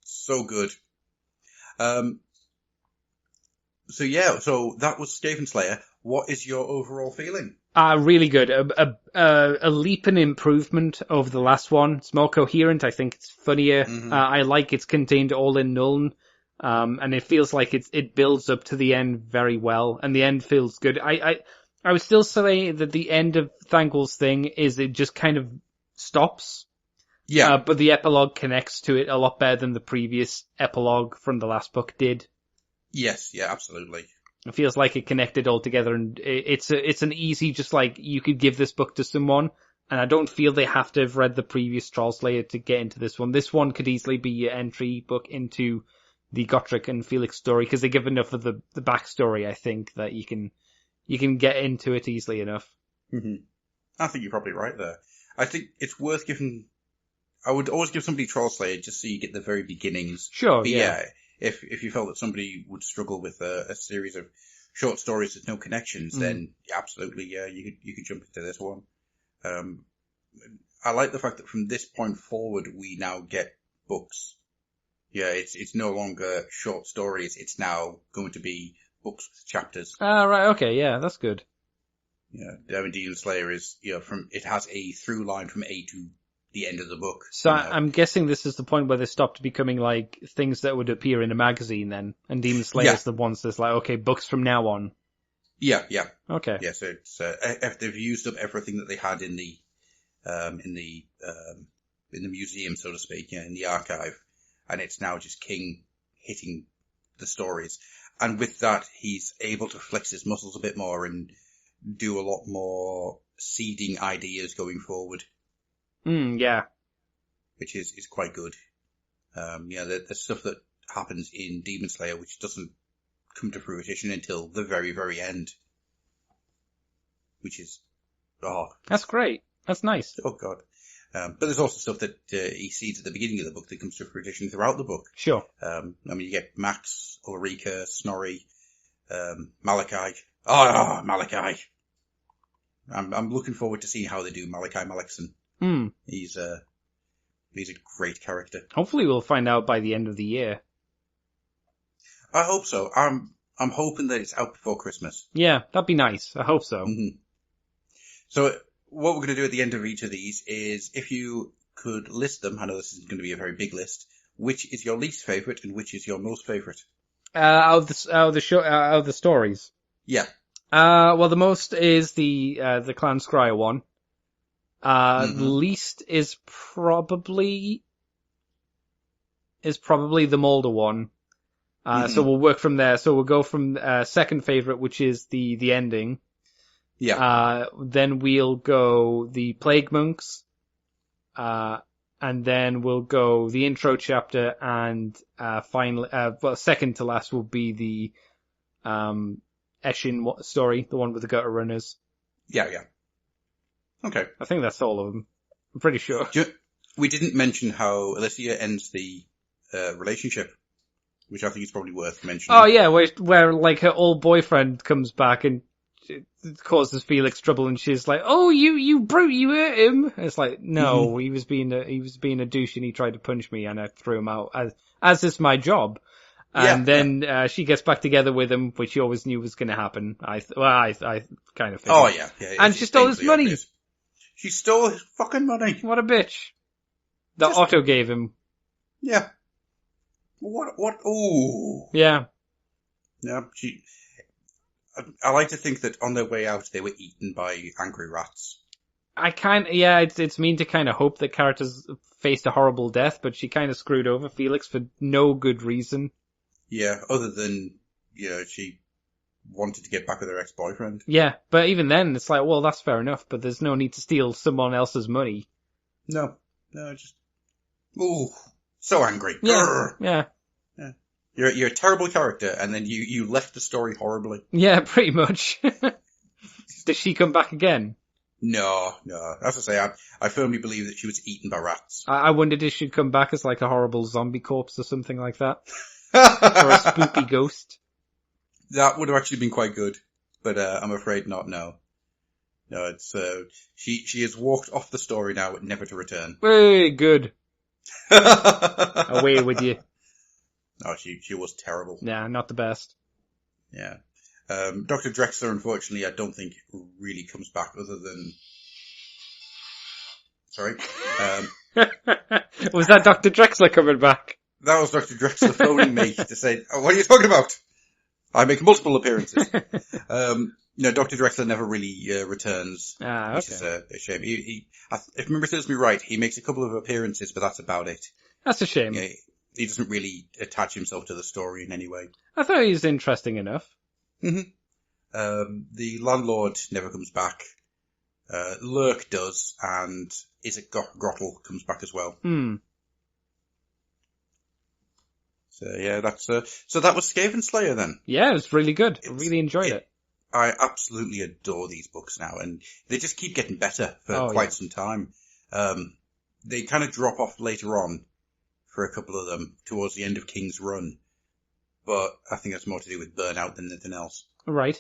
S2: so good. So that was Skavenslayer. What is your overall feeling?
S3: Really good. A leap in improvement over the last one. It's more coherent. I think it's funnier. Mm-hmm. I like it's contained all in Nuln. And it feels like it builds up to the end very well, and the end feels good. I would still say that the end of Thanquol's thing is it just kind of stops. Yeah. But the epilogue connects to it a lot better than the previous epilogue from the last book did.
S2: Yes, yeah, absolutely.
S3: It feels like it connected all together, and it's an easy, just like, you could give this book to someone, and I don't feel they have to have read the previous Trollslayer to get into this one. This one could easily be your entry book into the Gotrek and Felix story, because they give enough of the backstory, I think, that you can get into it easily enough.
S2: Mm-hmm. I think you're probably right there. I think it's worth giving... I would always give somebody Trollslayer just so you get the very beginnings.
S3: Sure,
S2: but yeah. If you felt that somebody would struggle with a series of short stories with no connections, then absolutely, yeah, you could jump into this one. I like the fact that from this point forward, we now get books. Yeah, it's no longer short stories. It's now going to be books with chapters.
S3: Right, okay, yeah, that's good.
S2: Yeah, Demon Slayer is, it has a through line from A to the end of the book.
S3: So I'm guessing this is the point where they stopped becoming like things that would appear in a magazine then, and Demon Slayer is the ones that's like, okay, books from now on.
S2: Yeah.
S3: Okay.
S2: Yeah, so it's if they've used up everything that they had in the museum, so to speak, in the archive, and it's now just King hitting the stories. And with that, he's able to flex his muscles a bit more and do a lot more seeding ideas going forward.
S3: Yeah.
S2: Which is quite good. The stuff that happens in Demon Slayer, which doesn't come to fruition until the very, very end. Which is,
S3: that's great. That's nice.
S2: Oh god. But there's also stuff that he sees at the beginning of the book that comes to fruition throughout the book.
S3: Sure.
S2: You get Max, Ulrika, Snorri, Malachi. Oh, Malachi. I'm looking forward to seeing how they do Malachi Malekson. He's a great character.
S3: Hopefully we'll find out by the end of the year.
S2: I hope so. I'm hoping that it's out before Christmas.
S3: Yeah, that'd be nice. I hope so.
S2: Mm-hmm. So what we're going to do at the end of each of these is, if you could list them, I know this is going to be a very big list, which is your least favourite and which is your most favourite?
S3: Out of the stories?
S2: Yeah.
S3: Well, the most is the Clan Scryer one. The least is probably the Mulder one. So we'll work from there. So we'll go from second favorite, which is the ending.
S2: Yeah.
S3: Then we'll go the Plague Monks. And then we'll go the intro chapter, and finally, second to last will be the Eshin story, the one with the gutter runners.
S2: Yeah. Okay.
S3: I think that's all of them. I'm pretty sure.
S2: We didn't mention how Alicia ends the relationship, which I think is probably worth mentioning.
S3: Oh yeah, where like her old boyfriend comes back and it causes Felix trouble, and she's like, "Oh, you brute, you hurt him." And it's like, no, he was being a douche, and he tried to punch me, and I threw him out as is my job. And then she gets back together with him, which she always knew was going to happen. I kind of figured.
S2: Oh yeah.
S3: And she stole his money.
S2: Obvious. She stole his fucking money.
S3: What a bitch. That Otto gave him.
S2: Yeah. What? Ooh.
S3: Yeah.
S2: Yeah. I like to think that on their way out, they were eaten by angry rats.
S3: It's mean to kind of hope that characters faced a horrible death, but she kind of screwed over Felix for no good reason.
S2: Yeah, other than, she wanted to get back with her ex-boyfriend.
S3: Yeah, but even then, it's like, well, that's fair enough, but there's no need to steal someone else's money.
S2: No, just... Ooh, so angry.
S3: Yeah, yeah.
S2: You're a terrible character, and then you left the story horribly.
S3: Yeah, pretty much. Does she come back again?
S2: No. As I say, I firmly believe that she was eaten by rats.
S3: I wondered if she'd come back as like a horrible zombie corpse or something like that. Or a spooky ghost.
S2: That would have actually been quite good, but I'm afraid not, no. No, it's she has walked off the story now, never to return.
S3: Hey, good. Away with you.
S2: Oh, she was terrible.
S3: Yeah, not the best.
S2: Yeah. Dr. Drexler, unfortunately, I don't think really comes back other than... Sorry.
S3: Was that Dr. Drexler coming back?
S2: That was Dr. Drexler phoning me to say, what are you talking about? I make multiple appearances. Dr. Drexler never really returns.
S3: Okay.
S2: Which is a shame. If memory serves me right, he makes a couple of appearances, but that's about it.
S3: That's a shame.
S2: He doesn't really attach himself to the story in any way.
S3: I thought he was interesting enough.
S2: Mm-hmm. The landlord never comes back. Lurk does, and is it Grottle comes back as well. So yeah, so that was Skavenslayer then.
S3: Yeah, it was really good. I really enjoyed it.
S2: I absolutely adore these books now, and they just keep getting better for quite some time. They kind of drop off later on for a couple of them towards the end of King's Run, but I think that's more to do with burnout than anything else.
S3: Right.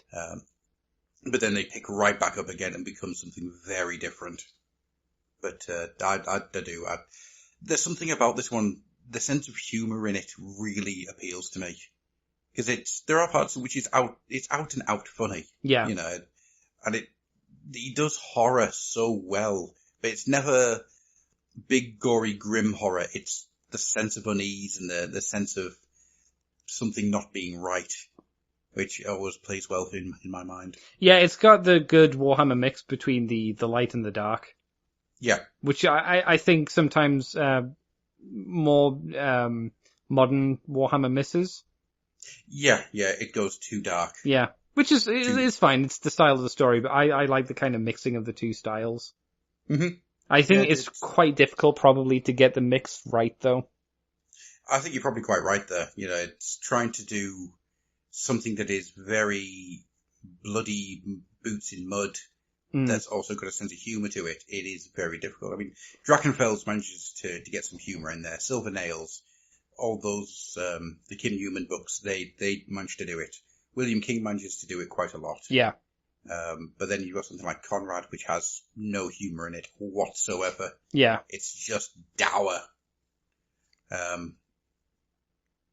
S2: But then they pick right back up again and become something very different. But I do. There's something about this one. The sense of humour in it really appeals to me, because there are parts in which it's out and out funny.
S3: Yeah.
S2: And he does horror so well, but it's never big, gory, grim horror. It's the sense of unease and the sense of something not being right, which always plays well in my mind.
S3: Yeah, it's got the good Warhammer mix between the light and the dark.
S2: Yeah.
S3: Which I think sometimes more modern Warhammer misses.
S2: Yeah, it goes too dark.
S3: Yeah, which is fine. It's the style of the story, but I like the kind of mixing of the two styles.
S2: Mm-hmm.
S3: I think it's quite difficult probably to get the mix right, though.
S2: I think you're probably quite right there. It's trying to do something that is very bloody boots in mud. That's also got a sense of humour to it. It is very difficult. I mean, Drachenfels manages to get some humour in there. Silver Nails, all those, the Kim Newman books, they manage to do it. William King manages to do it quite a lot.
S3: Yeah.
S2: But then you've got something like Conrad, which has no humour in it whatsoever.
S3: Yeah.
S2: It's just dour. And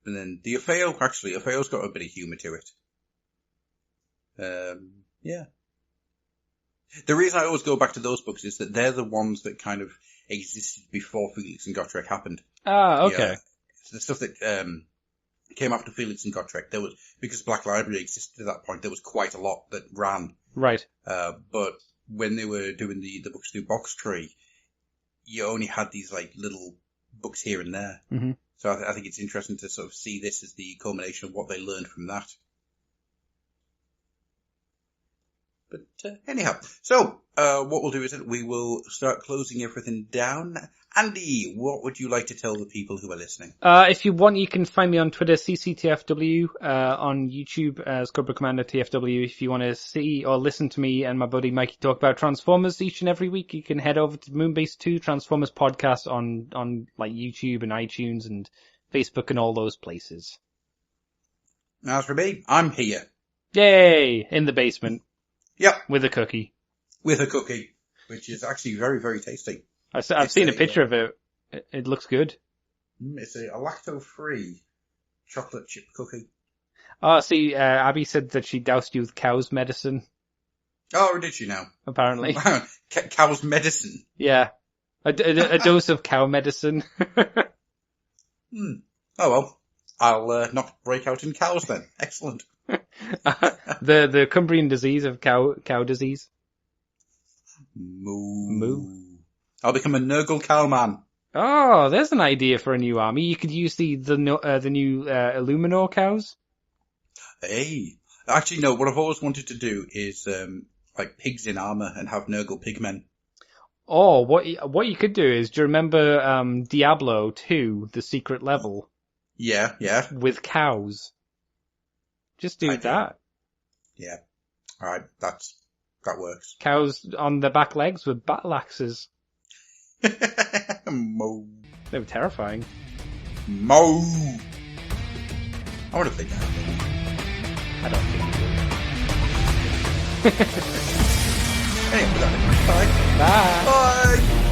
S2: then the Afeo's got a bit of humour to it. Yeah. The reason I always go back to those books is that they're the ones that kind of existed before Felix and Gotrek happened.
S3: Ah, okay.
S2: Yeah. So the stuff that came after Felix and Gotrek, because Black Library existed at that point, there was quite a lot that ran.
S3: Right.
S2: But when they were doing the books through Box Tree, you only had these like little books here and there.
S3: Mm-hmm.
S2: So I think it's interesting to sort of see this as the culmination of what they learned from that. But anyhow, so what we'll do is that we will start closing everything down. Andy, what would you like to tell the people who are listening?
S3: If you want, you can find me on Twitter, CCTFW, on YouTube as Cobra Commander TFW. If you want to see or listen to me and my buddy Mikey talk about Transformers each and every week, you can head over to Moonbase 2 Transformers podcast on like YouTube and iTunes and Facebook and all those places.
S2: As for me, I'm here.
S3: Yay! In the basement.
S2: Yep.
S3: With a cookie.
S2: With a cookie, which is actually very, very tasty.
S3: I've seen a picture of it. It looks good.
S2: It's a lacto-free chocolate chip cookie.
S3: Oh, see, Abby said that she doused you with cow's medicine.
S2: Oh, did she now?
S3: Apparently.
S2: Cow's medicine?
S3: Yeah. A dose of cow medicine.
S2: Oh well. I'll not break out in cows then. Excellent.
S3: The Cumbrian disease of cow disease.
S2: Moo. I'll become a Nurgle cowman.
S3: Oh, there's an idea for a new army. You could use the new Illuminor cows.
S2: Hey. Actually, no, what I've always wanted to do is, like pigs in armor and have Nurgle pigmen.
S3: Oh, what you could do is, do you remember, Diablo 2, the secret level?
S2: Yeah.
S3: With cows. Just do that.
S2: Yeah. Alright, that works.
S3: Cows on their back legs with battle axes.
S2: Moo.
S3: They were terrifying.
S2: Moo. I want to think that.
S3: I don't think you do.
S2: Anyway, with that, bye.
S3: Bye.
S2: Bye.